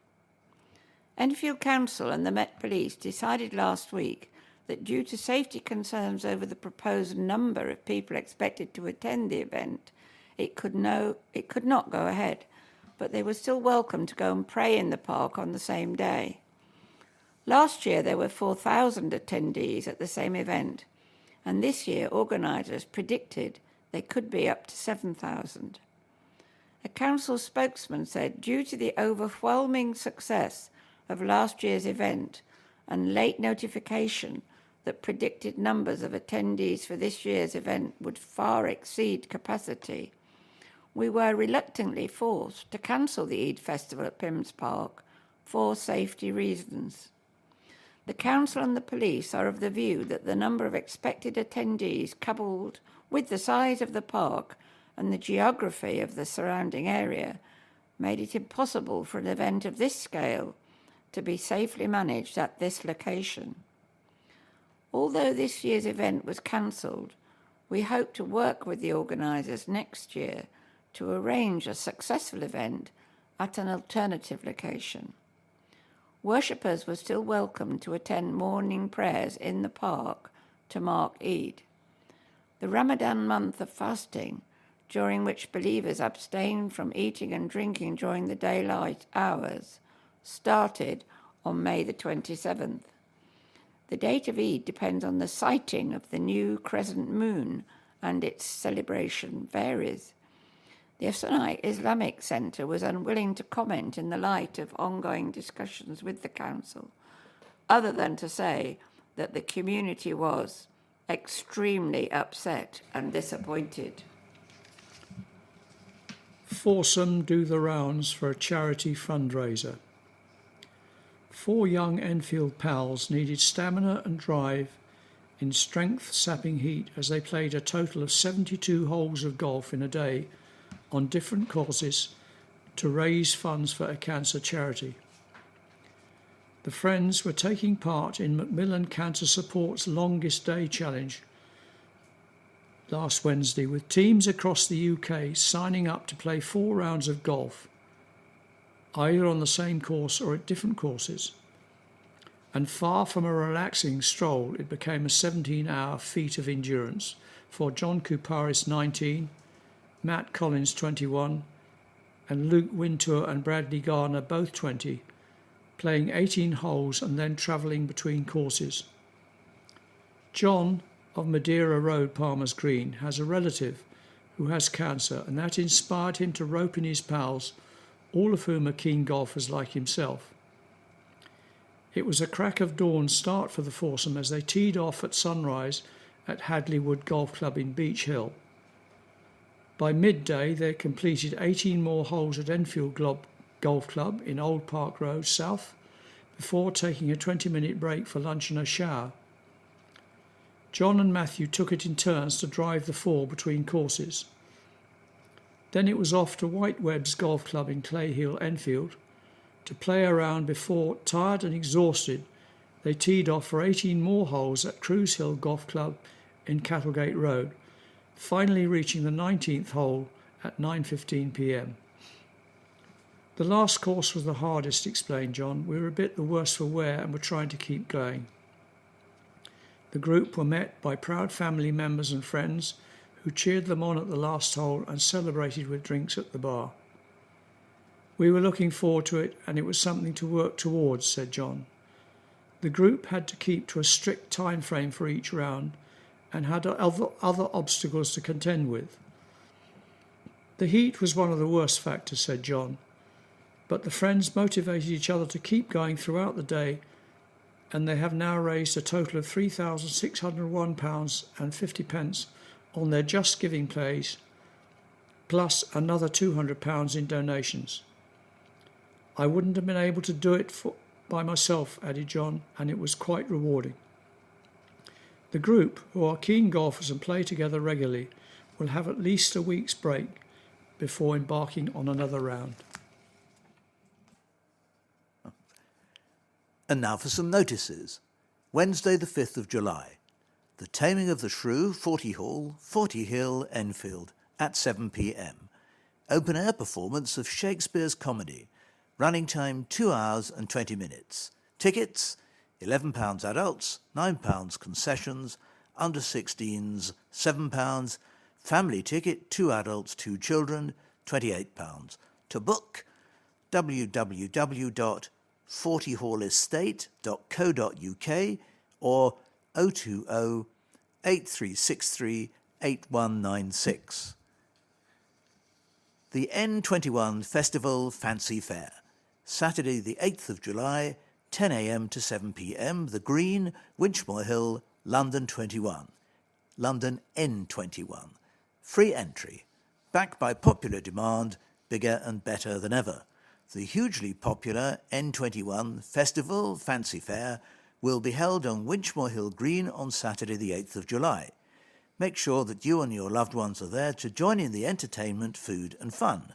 Enfield Council and the Met Police decided last week that due to safety concerns over the proposed number of people expected to attend the event, it could not go ahead, but they were still welcome to go and pray in the park on the same day. Last year there were 4,000 attendees at the same event, and this year organisers predicted there could be up to 7,000. A council spokesman said due to the overwhelming success of last year's event and late notification that predicted numbers of attendees for this year's event would far exceed capacity, we were reluctantly forced to cancel the Eid festival at Pims Park for safety reasons. The council and the police are of the view that the number of expected attendees, coupled with the size of the park and the geography of the surrounding area, made it impossible for an event of this scale to be safely managed at this location. Although this year's event was cancelled, we hope to work with the organisers next year to arrange a successful event at an alternative location. Worshippers were still welcome to attend morning prayers in the park to mark Eid. The Ramadan month of fasting, during which believers abstain from eating and drinking during the daylight hours, started on May the 27th. The date of Eid depends on the sighting of the new crescent moon, and its celebration varies. The As-Sunnah Islamic Centre was unwilling to comment in the light of ongoing discussions with the council, other than to say that the community was extremely upset and disappointed. Foursome do the rounds for a charity fundraiser. 4 young Enfield pals needed stamina and drive in strength-sapping heat as they played a total of 72 holes of golf in a day on different courses to raise funds for a cancer charity. The Friends were taking part in Macmillan Cancer Support's Longest Day Challenge last Wednesday, with teams across the UK signing up to play 4 rounds of golf, either on the same course or at different courses. And far from a relaxing stroll, it became a 17-hour feat of endurance for John Couparis 19, Matt Collins 21, and Luke Wintour and Bradley Garner both 20, playing 18 holes and then travelling between courses. John of Madeira Road, Palmer's Green, has a relative who has cancer, and that inspired him to rope in his pals, all of whom are keen golfers like himself. It was a crack of dawn start for the foursome as they teed off at sunrise at Hadley Wood Golf Club in Beach Hill. By midday, they completed 18 more holes at Enfield Golf Club in Old Park Road South before taking a 20-minute break for lunch and a shower. John and Matthew took it in turns to drive the 4 between courses. Then it was off to White Webb's Golf Club in Clay Hill, Enfield, to play around before, tired and exhausted, they teed off for 18 more holes at Cruise Hill Golf Club in Cattlegate Road, finally reaching the 19th hole at 9:15 p.m. The last course was the hardest, explained John. We were a bit the worse for wear and were trying to keep going. The group were met by proud family members and friends who cheered them on at the last hole and celebrated with drinks at the bar. We were looking forward to it, and it was something to work towards, said John. The group had to keep to a strict time frame for each round and had other obstacles to contend with. The heat was one of the worst factors, said John, but the Friends motivated each other to keep going throughout the day, and they have now raised a total of £3,601.50 on their Just Giving page, plus another £200 in donations. I wouldn't have been able to do it by myself, added John, and it was quite rewarding. The group, who are keen golfers and play together regularly, will have at least a week's break before embarking on another round. And now for some notices. Wednesday the 5th of July. The Taming of the Shrew, 40 Hall, 40 Hill, Enfield, at 7 p.m. Open air performance of Shakespeare's comedy. Running time 2 hours and 20 minutes. Tickets £11 adults, £9 concessions, under 16s £7, family ticket 2 adults, 2 children £28. To book www.40hallestate.co.uk or 020 8363 8196. The N21 Festival Fancy Fair. Saturday the 8th of July, 10 a.m. to 7 p.m. The Green, Winchmore Hill, London 21. London N21. Free entry. Backed by popular demand, bigger and better than ever. The hugely popular N21 Festival Fancy Fair will be held on Winchmore Hill Green on Saturday the 8th of July. Make sure that you and your loved ones are there to join in the entertainment, food and fun.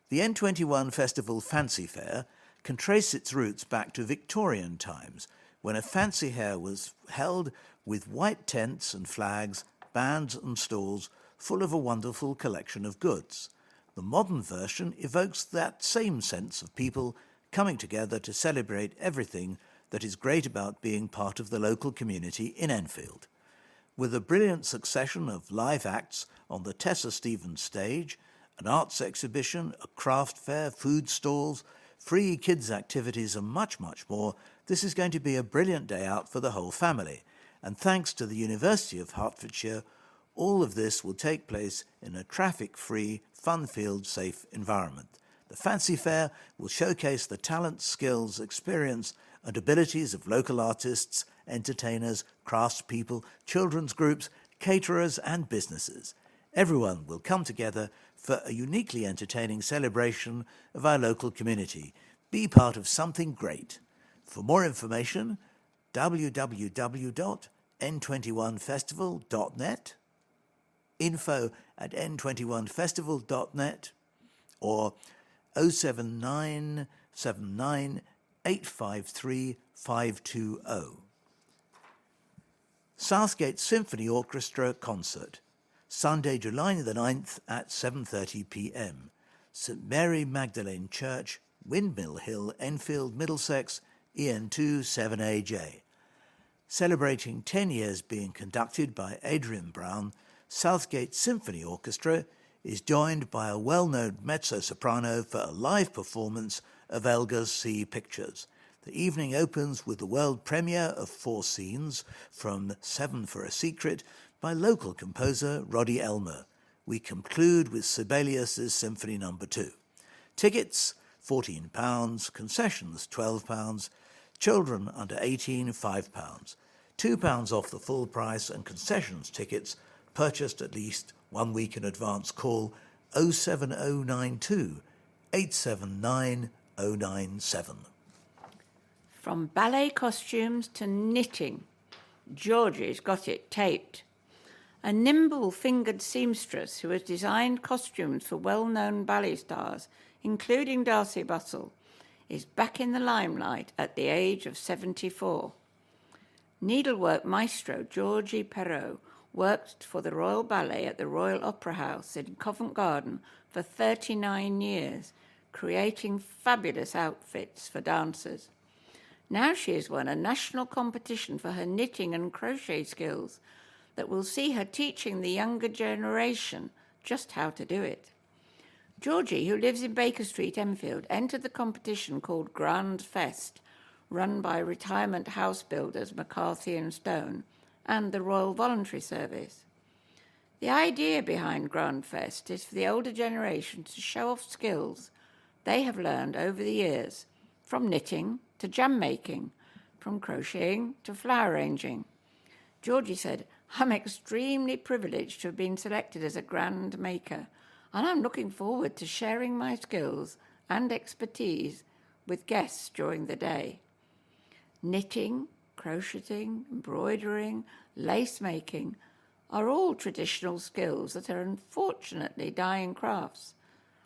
The N21 Festival Fancy Fair can trace its roots back to Victorian times, when a fancy fair was held with white tents and flags, bands and stalls full of a wonderful collection of goods. The modern version evokes that same sense of people coming together to celebrate everything that is great about being part of the local community in Enfield. With a brilliant succession of live acts on the Tessa Stevens stage, an arts exhibition, a craft fair, food stalls, free kids' activities and much, much more, this is going to be a brilliant day out for the whole family. And thanks to the University of Hertfordshire, all of this will take place in a traffic-free, fun-filled, safe environment. The Fancy Fair will showcase the talents, skills, experience and abilities of local artists, entertainers, craftspeople, children's groups, caterers and businesses. Everyone will come together for a uniquely entertaining celebration of our local community. Be part of something great. For more information, www.n21festival.net, info@n21festival.net, or 07979 853 520. Southgate Symphony Orchestra concert, Sunday, July the 9th at 7:30 p.m. St Mary Magdalene Church, Windmill Hill, Enfield, Middlesex, EN2 7AJ. Celebrating 10 years being conducted by Adrian Brown, Southgate Symphony Orchestra is joined by a well-known mezzo-soprano for a live performance of Elgar's Sea Pictures. The evening opens with the world premiere of 4 scenes from Seven for a Secret by local composer Roddy Elmer. We conclude with Sibelius's Symphony No. 2. Tickets, £14, concessions £12, children under 18 £5, £2 off the full price, and concessions tickets purchased at least 1 week in advance. Call 07092 879 097. From ballet costumes to knitting, Georgie's got it taped. A nimble-fingered seamstress who has designed costumes for well-known ballet stars, including Darcy Bustle, is back in the limelight at the age of 74. Needlework maestro Georgie Perrot worked for the Royal Ballet at the Royal Opera House in Covent Garden for 39 years, creating fabulous outfits for dancers. Now she has won a national competition for her knitting and crochet skills that will see her teaching the younger generation just how to do it. Georgie, who lives in Baker Street, Enfield, entered the competition called Grand Fest, run by retirement house builders McCarthy and Stone and the Royal Voluntary Service. The idea behind Grand Fest is for the older generation to show off skills they have learned over the years, from knitting to jam making, from crocheting to flower arranging. Georgie said, "I'm extremely privileged to have been selected as a grand maker, and I'm looking forward to sharing my skills and expertise with guests during the day." Knitting, crocheting, embroidering, lace making are all traditional skills that are unfortunately dying crafts.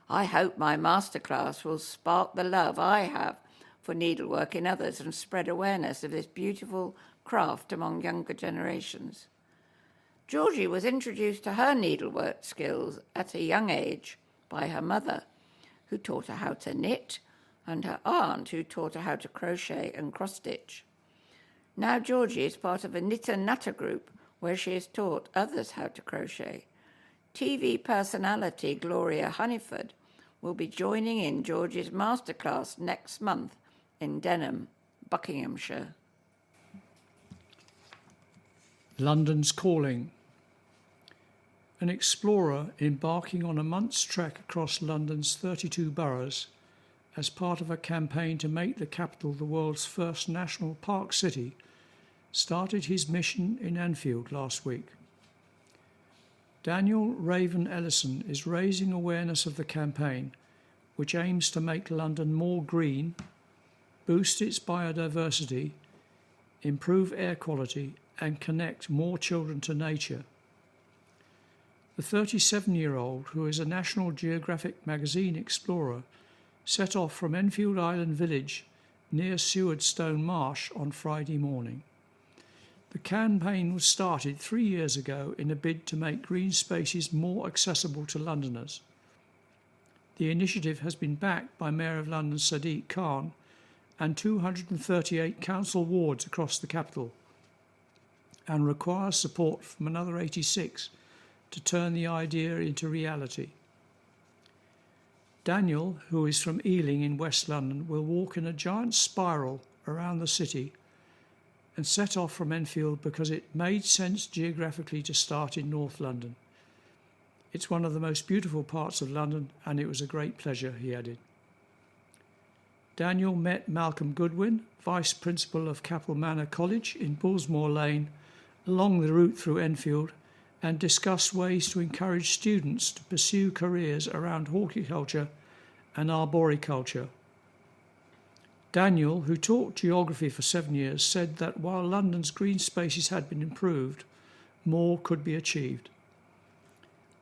I hope my masterclass will spark the love I have for needlework in others and spread awareness of this beautiful craft among younger generations. Georgie was introduced to her needlework skills at a young age by her mother, who taught her how to knit, and her aunt, who taught her how to crochet and cross-stitch. Now Georgie is part of a knitter-natter group where she has taught others how to crochet. TV personality Gloria Honeyford will be joining in Georgie's masterclass next month in Denham, Buckinghamshire. London's Calling. An explorer embarking on a month's trek across London's 32 boroughs as part of a campaign to make the capital the world's first national park city started his mission in Enfield last week. Daniel Raven Ellison is raising awareness of the campaign, which aims to make London more green, boost its biodiversity, improve air quality, and connect more children to nature. The 37-year-old, who is a National Geographic magazine explorer, set off from Enfield Island Village near Sewardstone Marsh on Friday morning. The campaign was started 3 years ago in a bid to make green spaces more accessible to Londoners. The initiative has been backed by Mayor of London Sadiq Khan and 238 council wards across the capital, and requires support from another 86 to turn the idea into reality. Daniel, who is from Ealing in West London, will walk in a giant spiral around the city and set off from Enfield because it made sense geographically to start in North London. It's one of the most beautiful parts of London, and it was a great pleasure, he added. Daniel met Malcolm Goodwin, Vice Principal of Capel Manor College in Bullsmore Lane, along the route through Enfield, and discussed ways to encourage students to pursue careers around horticulture and arboriculture. Daniel, who taught geography for 7 years, said that while London's green spaces had been improved, more could be achieved.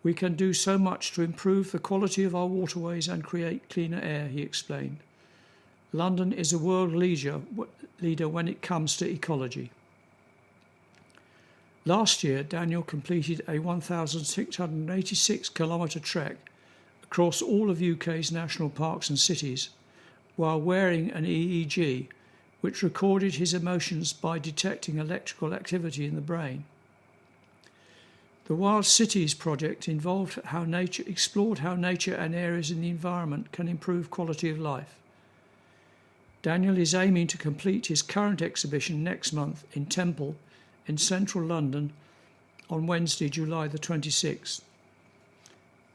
We can do so much to improve the quality of our waterways and create cleaner air, he explained. London is a world leader when it comes to ecology. Last year, Daniel completed a 1,686-kilometre trek across all of UK's national parks and cities while wearing an EEG, which recorded his emotions by detecting electrical activity in the brain. The Wild Cities project explored how nature and areas in the environment can improve quality of life. Daniel is aiming to complete his current exhibition next month in Temple in central London on Wednesday, July the 26th.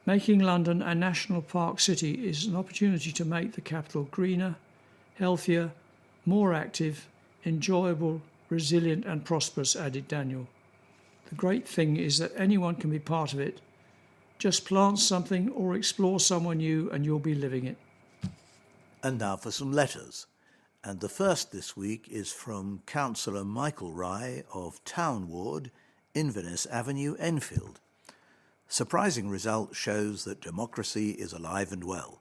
Making London a national park city is an opportunity to make the capital greener, healthier, more active, enjoyable, resilient and prosperous, added Daniel. The great thing is that anyone can be part of it. Just plant something or explore somewhere new and you'll be living it. And now for some letters. And the first this week is from Councillor Michael Rye of Town Ward, Inverness Avenue, Enfield. Surprising result shows that democracy is alive and well.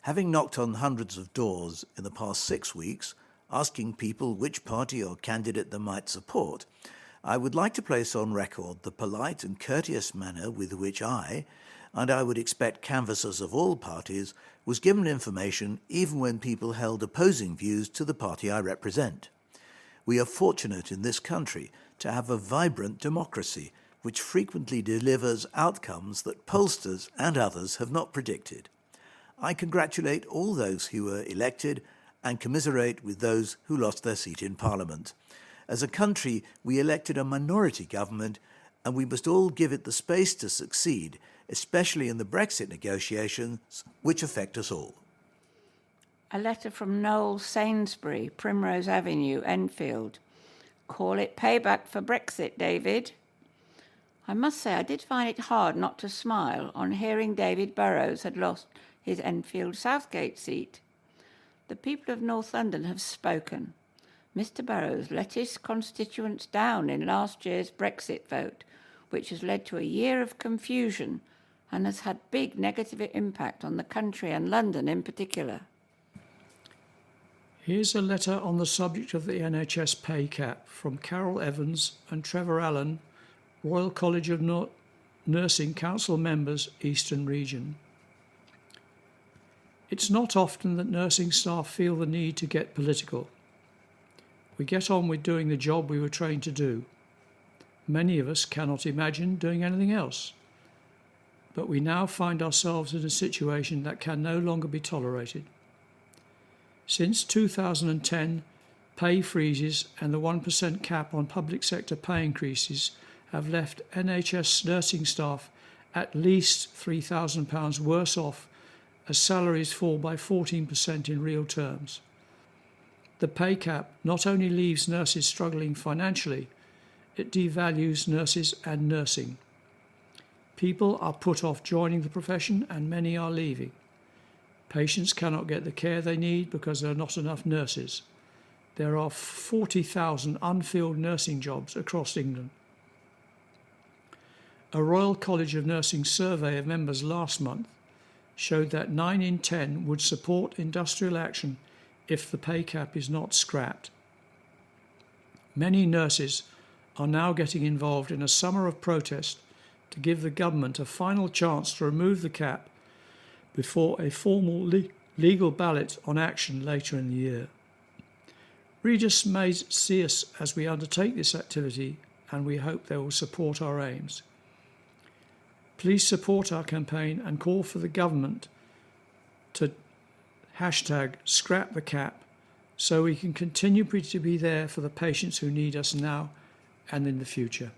Having knocked on hundreds of doors in the past 6 weeks, asking people which party or candidate they might support, I would like to place on record the polite and courteous manner with which I, and I would expect canvassers of all parties, was given information even when people held opposing views to the party I represent. We are fortunate in this country to have a vibrant democracy which frequently delivers outcomes that pollsters and others have not predicted. I congratulate all those who were elected and commiserate with those who lost their seat in Parliament. As a country, we elected a minority government and we must all give it the space to succeed, especially in the Brexit negotiations, which affect us all. A letter from Noel Sainsbury, Primrose Avenue, Enfield. Call it payback for Brexit, David. I must say I did find it hard not to smile on hearing David Burrows had lost his Enfield Southgate seat. The people of North London have spoken. Mr Burrows let his constituents down in last year's Brexit vote, which has led to a year of confusion and has had big negative impact on the country and London in particular. Here's a letter on the subject of the NHS pay cap from Carol Evans and Trevor Allen, Royal College of Nursing Council members, Eastern Region. It's not often that nursing staff feel the need to get political. We get on with doing the job we were trained to do. Many of us cannot imagine doing anything else. But we now find ourselves in a situation that can no longer be tolerated. Since 2010, pay freezes and the 1% cap on public sector pay increases have left NHS nursing staff at least £3,000 worse off as salaries fall by 14% in real terms. The pay cap not only leaves nurses struggling financially, it devalues nurses and nursing. People are put off joining the profession and many are leaving. Patients cannot get the care they need because there are not enough nurses. There are 40,000 unfilled nursing jobs across England. A Royal College of Nursing survey of members last month showed that 9 in 10 would support industrial action if the pay cap is not scrapped. Many nurses are now getting involved in a summer of protest to give the government a final chance to remove the cap before a formal legal ballot on action later in the year. Readers may see us as we undertake this activity and we hope they will support our aims. Please support our campaign and call for the government to #scrap the cap so we can continue to be there for the patients who need us now and in the future.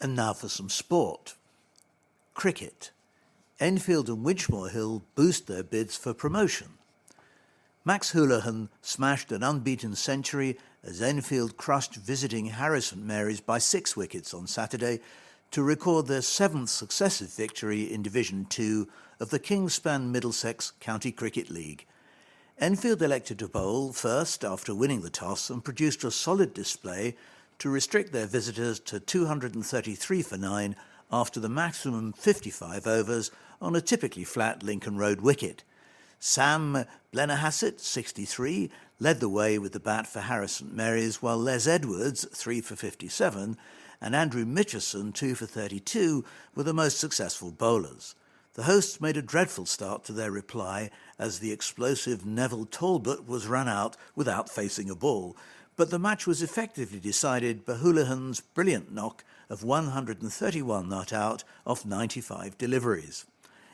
And now for some sport. Cricket. Enfield and Winchmore Hill boost their bids for promotion. Max Houlihan smashed an unbeaten century as Enfield crushed visiting Harrow St Mary's by 6 wickets on Saturday to record their 7th successive victory in Division 2 of the Kingspan Middlesex County Cricket League. Enfield elected to bowl first after winning the toss and produced a solid display to restrict their visitors to 233 for 9 after the maximum 55 overs on a typically flat Lincoln Road wicket. Sam Blennerhassett, 63, led the way with the bat for Harris St Mary's, while Les Edwards, 3 for 57, and Andrew Mitchison, 2 for 32, were the most successful bowlers. The hosts made a dreadful start to their reply as the explosive Neville Talbot was run out without facing a ball, but the match was effectively decided by Houlihan's brilliant knock of 131 not out off 95 deliveries.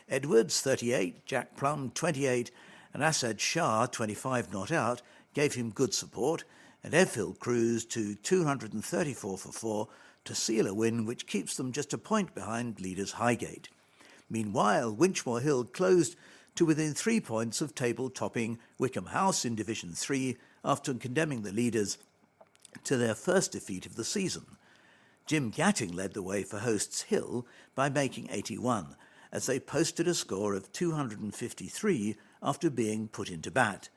Edwards, 38, Jack Plum, 28, and Asad Shah, 25 not out, gave him good support, and Enfield cruised to 234 for 4 to seal a win which keeps them just a point behind leaders Highgate. Meanwhile, Winchmore Hill closed to within 3 points of table-topping Wickham House in Division 3 after condemning the leaders to their first defeat of the season. Jim Gatting led the way for hosts Hill by making 81, as they posted a score of 253 after being put into bat.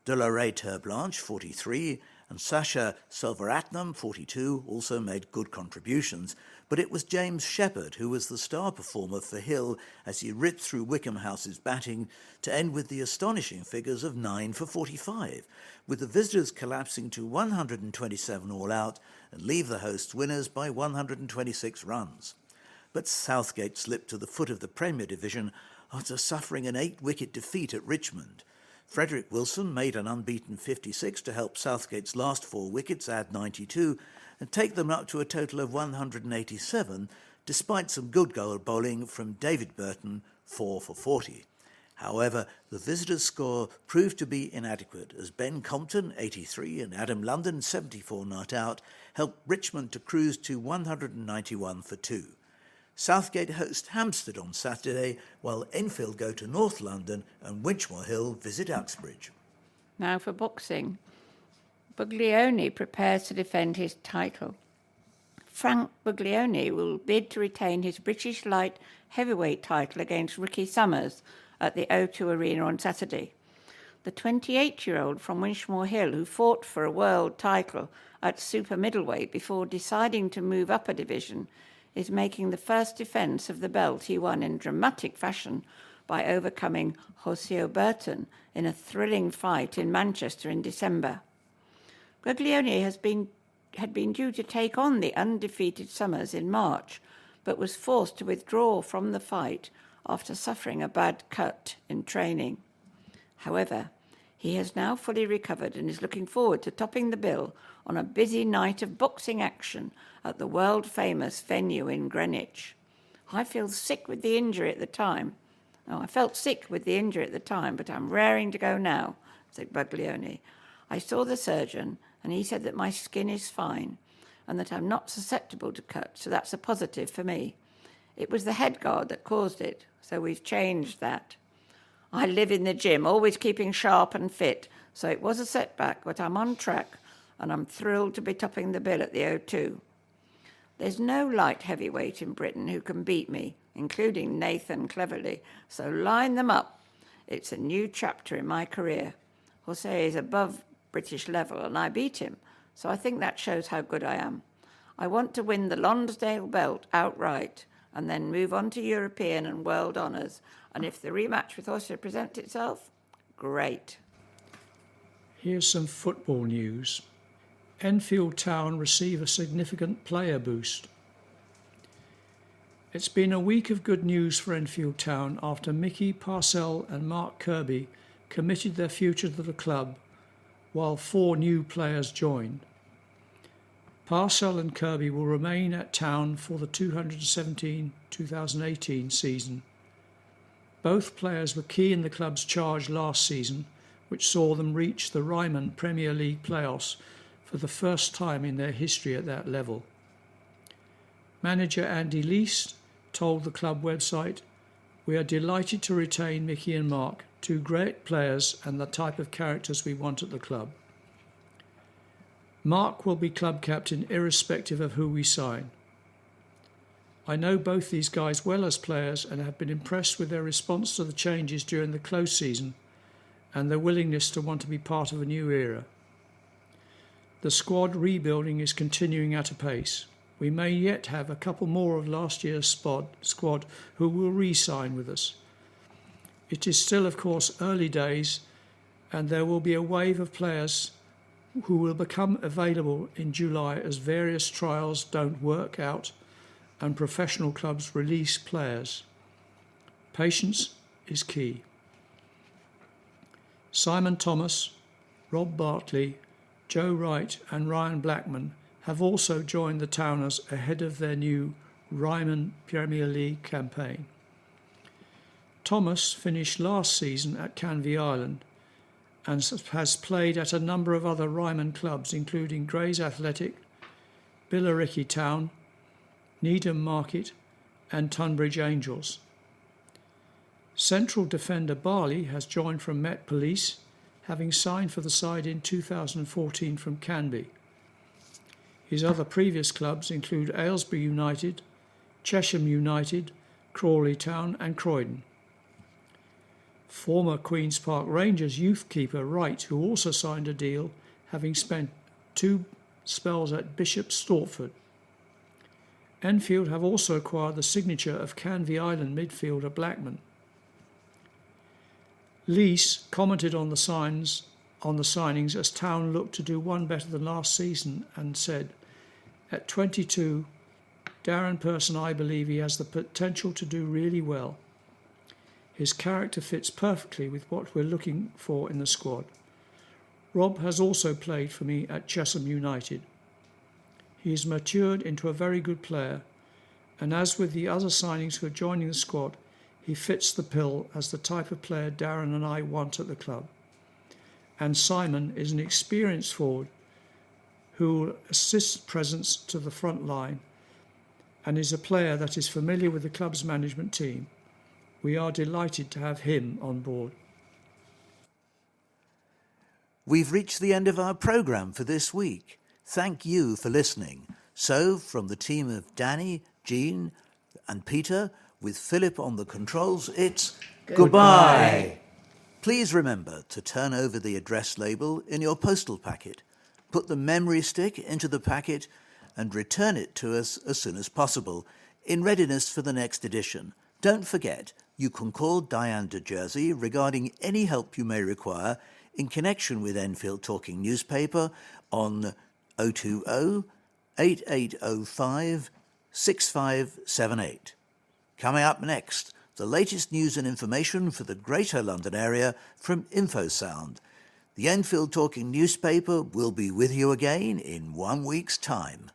Delaray Terblanche, 43, and Sasha Selvaratnam, 42, also made good contributions, but it was James Shepherd who was the star performer for Hill as he ripped through Wickham House's batting to end with the astonishing figures of 9 for 45, with the visitors collapsing to 127 all out and leave the hosts winners by 126 runs. But Southgate slipped to the foot of the Premier Division after suffering an 8-wicket defeat at Richmond. Frederick Wilson made an unbeaten 56 to help Southgate's last 4 wickets add 92 and take them up to a total of 187, despite some good goal bowling from David Burton, 4 for 40. However, the visitors' score proved to be inadequate as Ben Compton, 83, and Adam London, 74 not out, helped Richmond to cruise to 191 for 2. Southgate host Hampstead on Saturday, while Enfield go to North London and Winchmore Hill visit Uxbridge. Now for boxing. Buglioni prepares to defend his title. Frank Buglioni will bid to retain his British light heavyweight title against Ricky Summers at the O2 Arena on Saturday. The 28-year-old from Winchmore Hill, who fought for a world title at super middleweight before deciding to move up a division, is making the first defence of the belt he won in dramatic fashion by overcoming José Burton in a thrilling fight in Manchester in December. Buglioni had been due to take on the undefeated Summers in March, but was forced to withdraw from the fight after suffering a bad cut in training. However, he has now fully recovered and is looking forward to topping the bill on a busy night of boxing action at the world-famous venue in Greenwich. I felt sick with the injury at the time, but I'm raring to go now, said Buglioni. I saw the surgeon and he said that my skin is fine and that I'm not susceptible to cuts, so that's a positive for me. It was the head guard that caused it, so we've changed that. I live in the gym, always keeping sharp and fit, so it was a setback, but I'm on track and I'm thrilled to be topping the bill at the O2. There's no light heavyweight in Britain who can beat me, including Nathan Cleverly, so line them up. It's a new chapter in my career. José is above British level and I beat him, so I think that shows how good I am. I want to win the Lonsdale belt outright and then move on to European and world honours, and if the rematch with José presents itself, great. Here's some football news. Enfield Town receive a significant player boost. It's been a week of good news for Enfield Town after Mickey Parcell and Mark Kirby committed their future to the club, while 4 new players joined. Parcell and Kirby will remain at Town for the 2017-2018 season. Both players were key in the club's charge last season, which saw them reach the Ryman Premier League playoffs for the first time in their history at that level. Manager Andy Least told the club website, "We are delighted to retain Mickey and Mark, 2 great players and the type of characters we want at the club. Mark will be club captain irrespective of who we sign. I know both these guys well as players and have been impressed with their response to the changes during the close season and their willingness to want to be part of a new era. The squad rebuilding is continuing at a pace. we may yet have a couple more of last year's squad who will re-sign with us. It is still, of course, early days, and there will be a wave of players who will become available in July as various trials don't work out and professional clubs release players. Patience is key. Simon Thomas, Rob Bartley, Joe Wright and Ryan Blackman have also joined the Towners ahead of their new Ryman Premier League campaign. Thomas finished last season at Canvey Island and has played at a number of other Ryman clubs, including Grays Athletic, Billericay Town, Needham Market and Tunbridge Angels. Central defender Barley has joined from Met Police, having signed for the side in 2014 from Canby. His other previous clubs include Aylesbury United, Chesham United, Crawley Town and Croydon. Former Queen's Park Rangers youth keeper Wright, who also signed a deal, having spent 2 spells at Bishop Stortford. Enfield have also acquired the signature of Canvey Island midfielder Blackman. Lees commented on the signings as Town looked to do one better than last season and said, "At 22, Darren Person, I believe he has the potential to do really well. His character fits perfectly with what we're looking for in the squad. Rob has also played for me at Chesham United. He has matured into a very good player, and as with the other signings who are joining the squad, he fits the bill as the type of player Darren and I want at the club. And Simon is an experienced forward who will assist presence to the front line and is a player that is familiar with the club's management team. We are delighted to have him on board." We've reached the end of our programme for this week. Thank you for listening. So, from the team of Danny, Jean and Peter, with Phillip on the controls, it's goodbye. Please remember to turn over the address label in your postal packet, put the memory stick into the packet and return it to us as soon as possible, in readiness for the next edition. Don't forget, you can call Diane de Jersey regarding any help you may require in connection with Enfield Talking Newspaper on 020 8805 6578. Coming up next, the latest news and information for the Greater London area from InfoSound. The Enfield Talking Newspaper will be with you again in 1 week's time.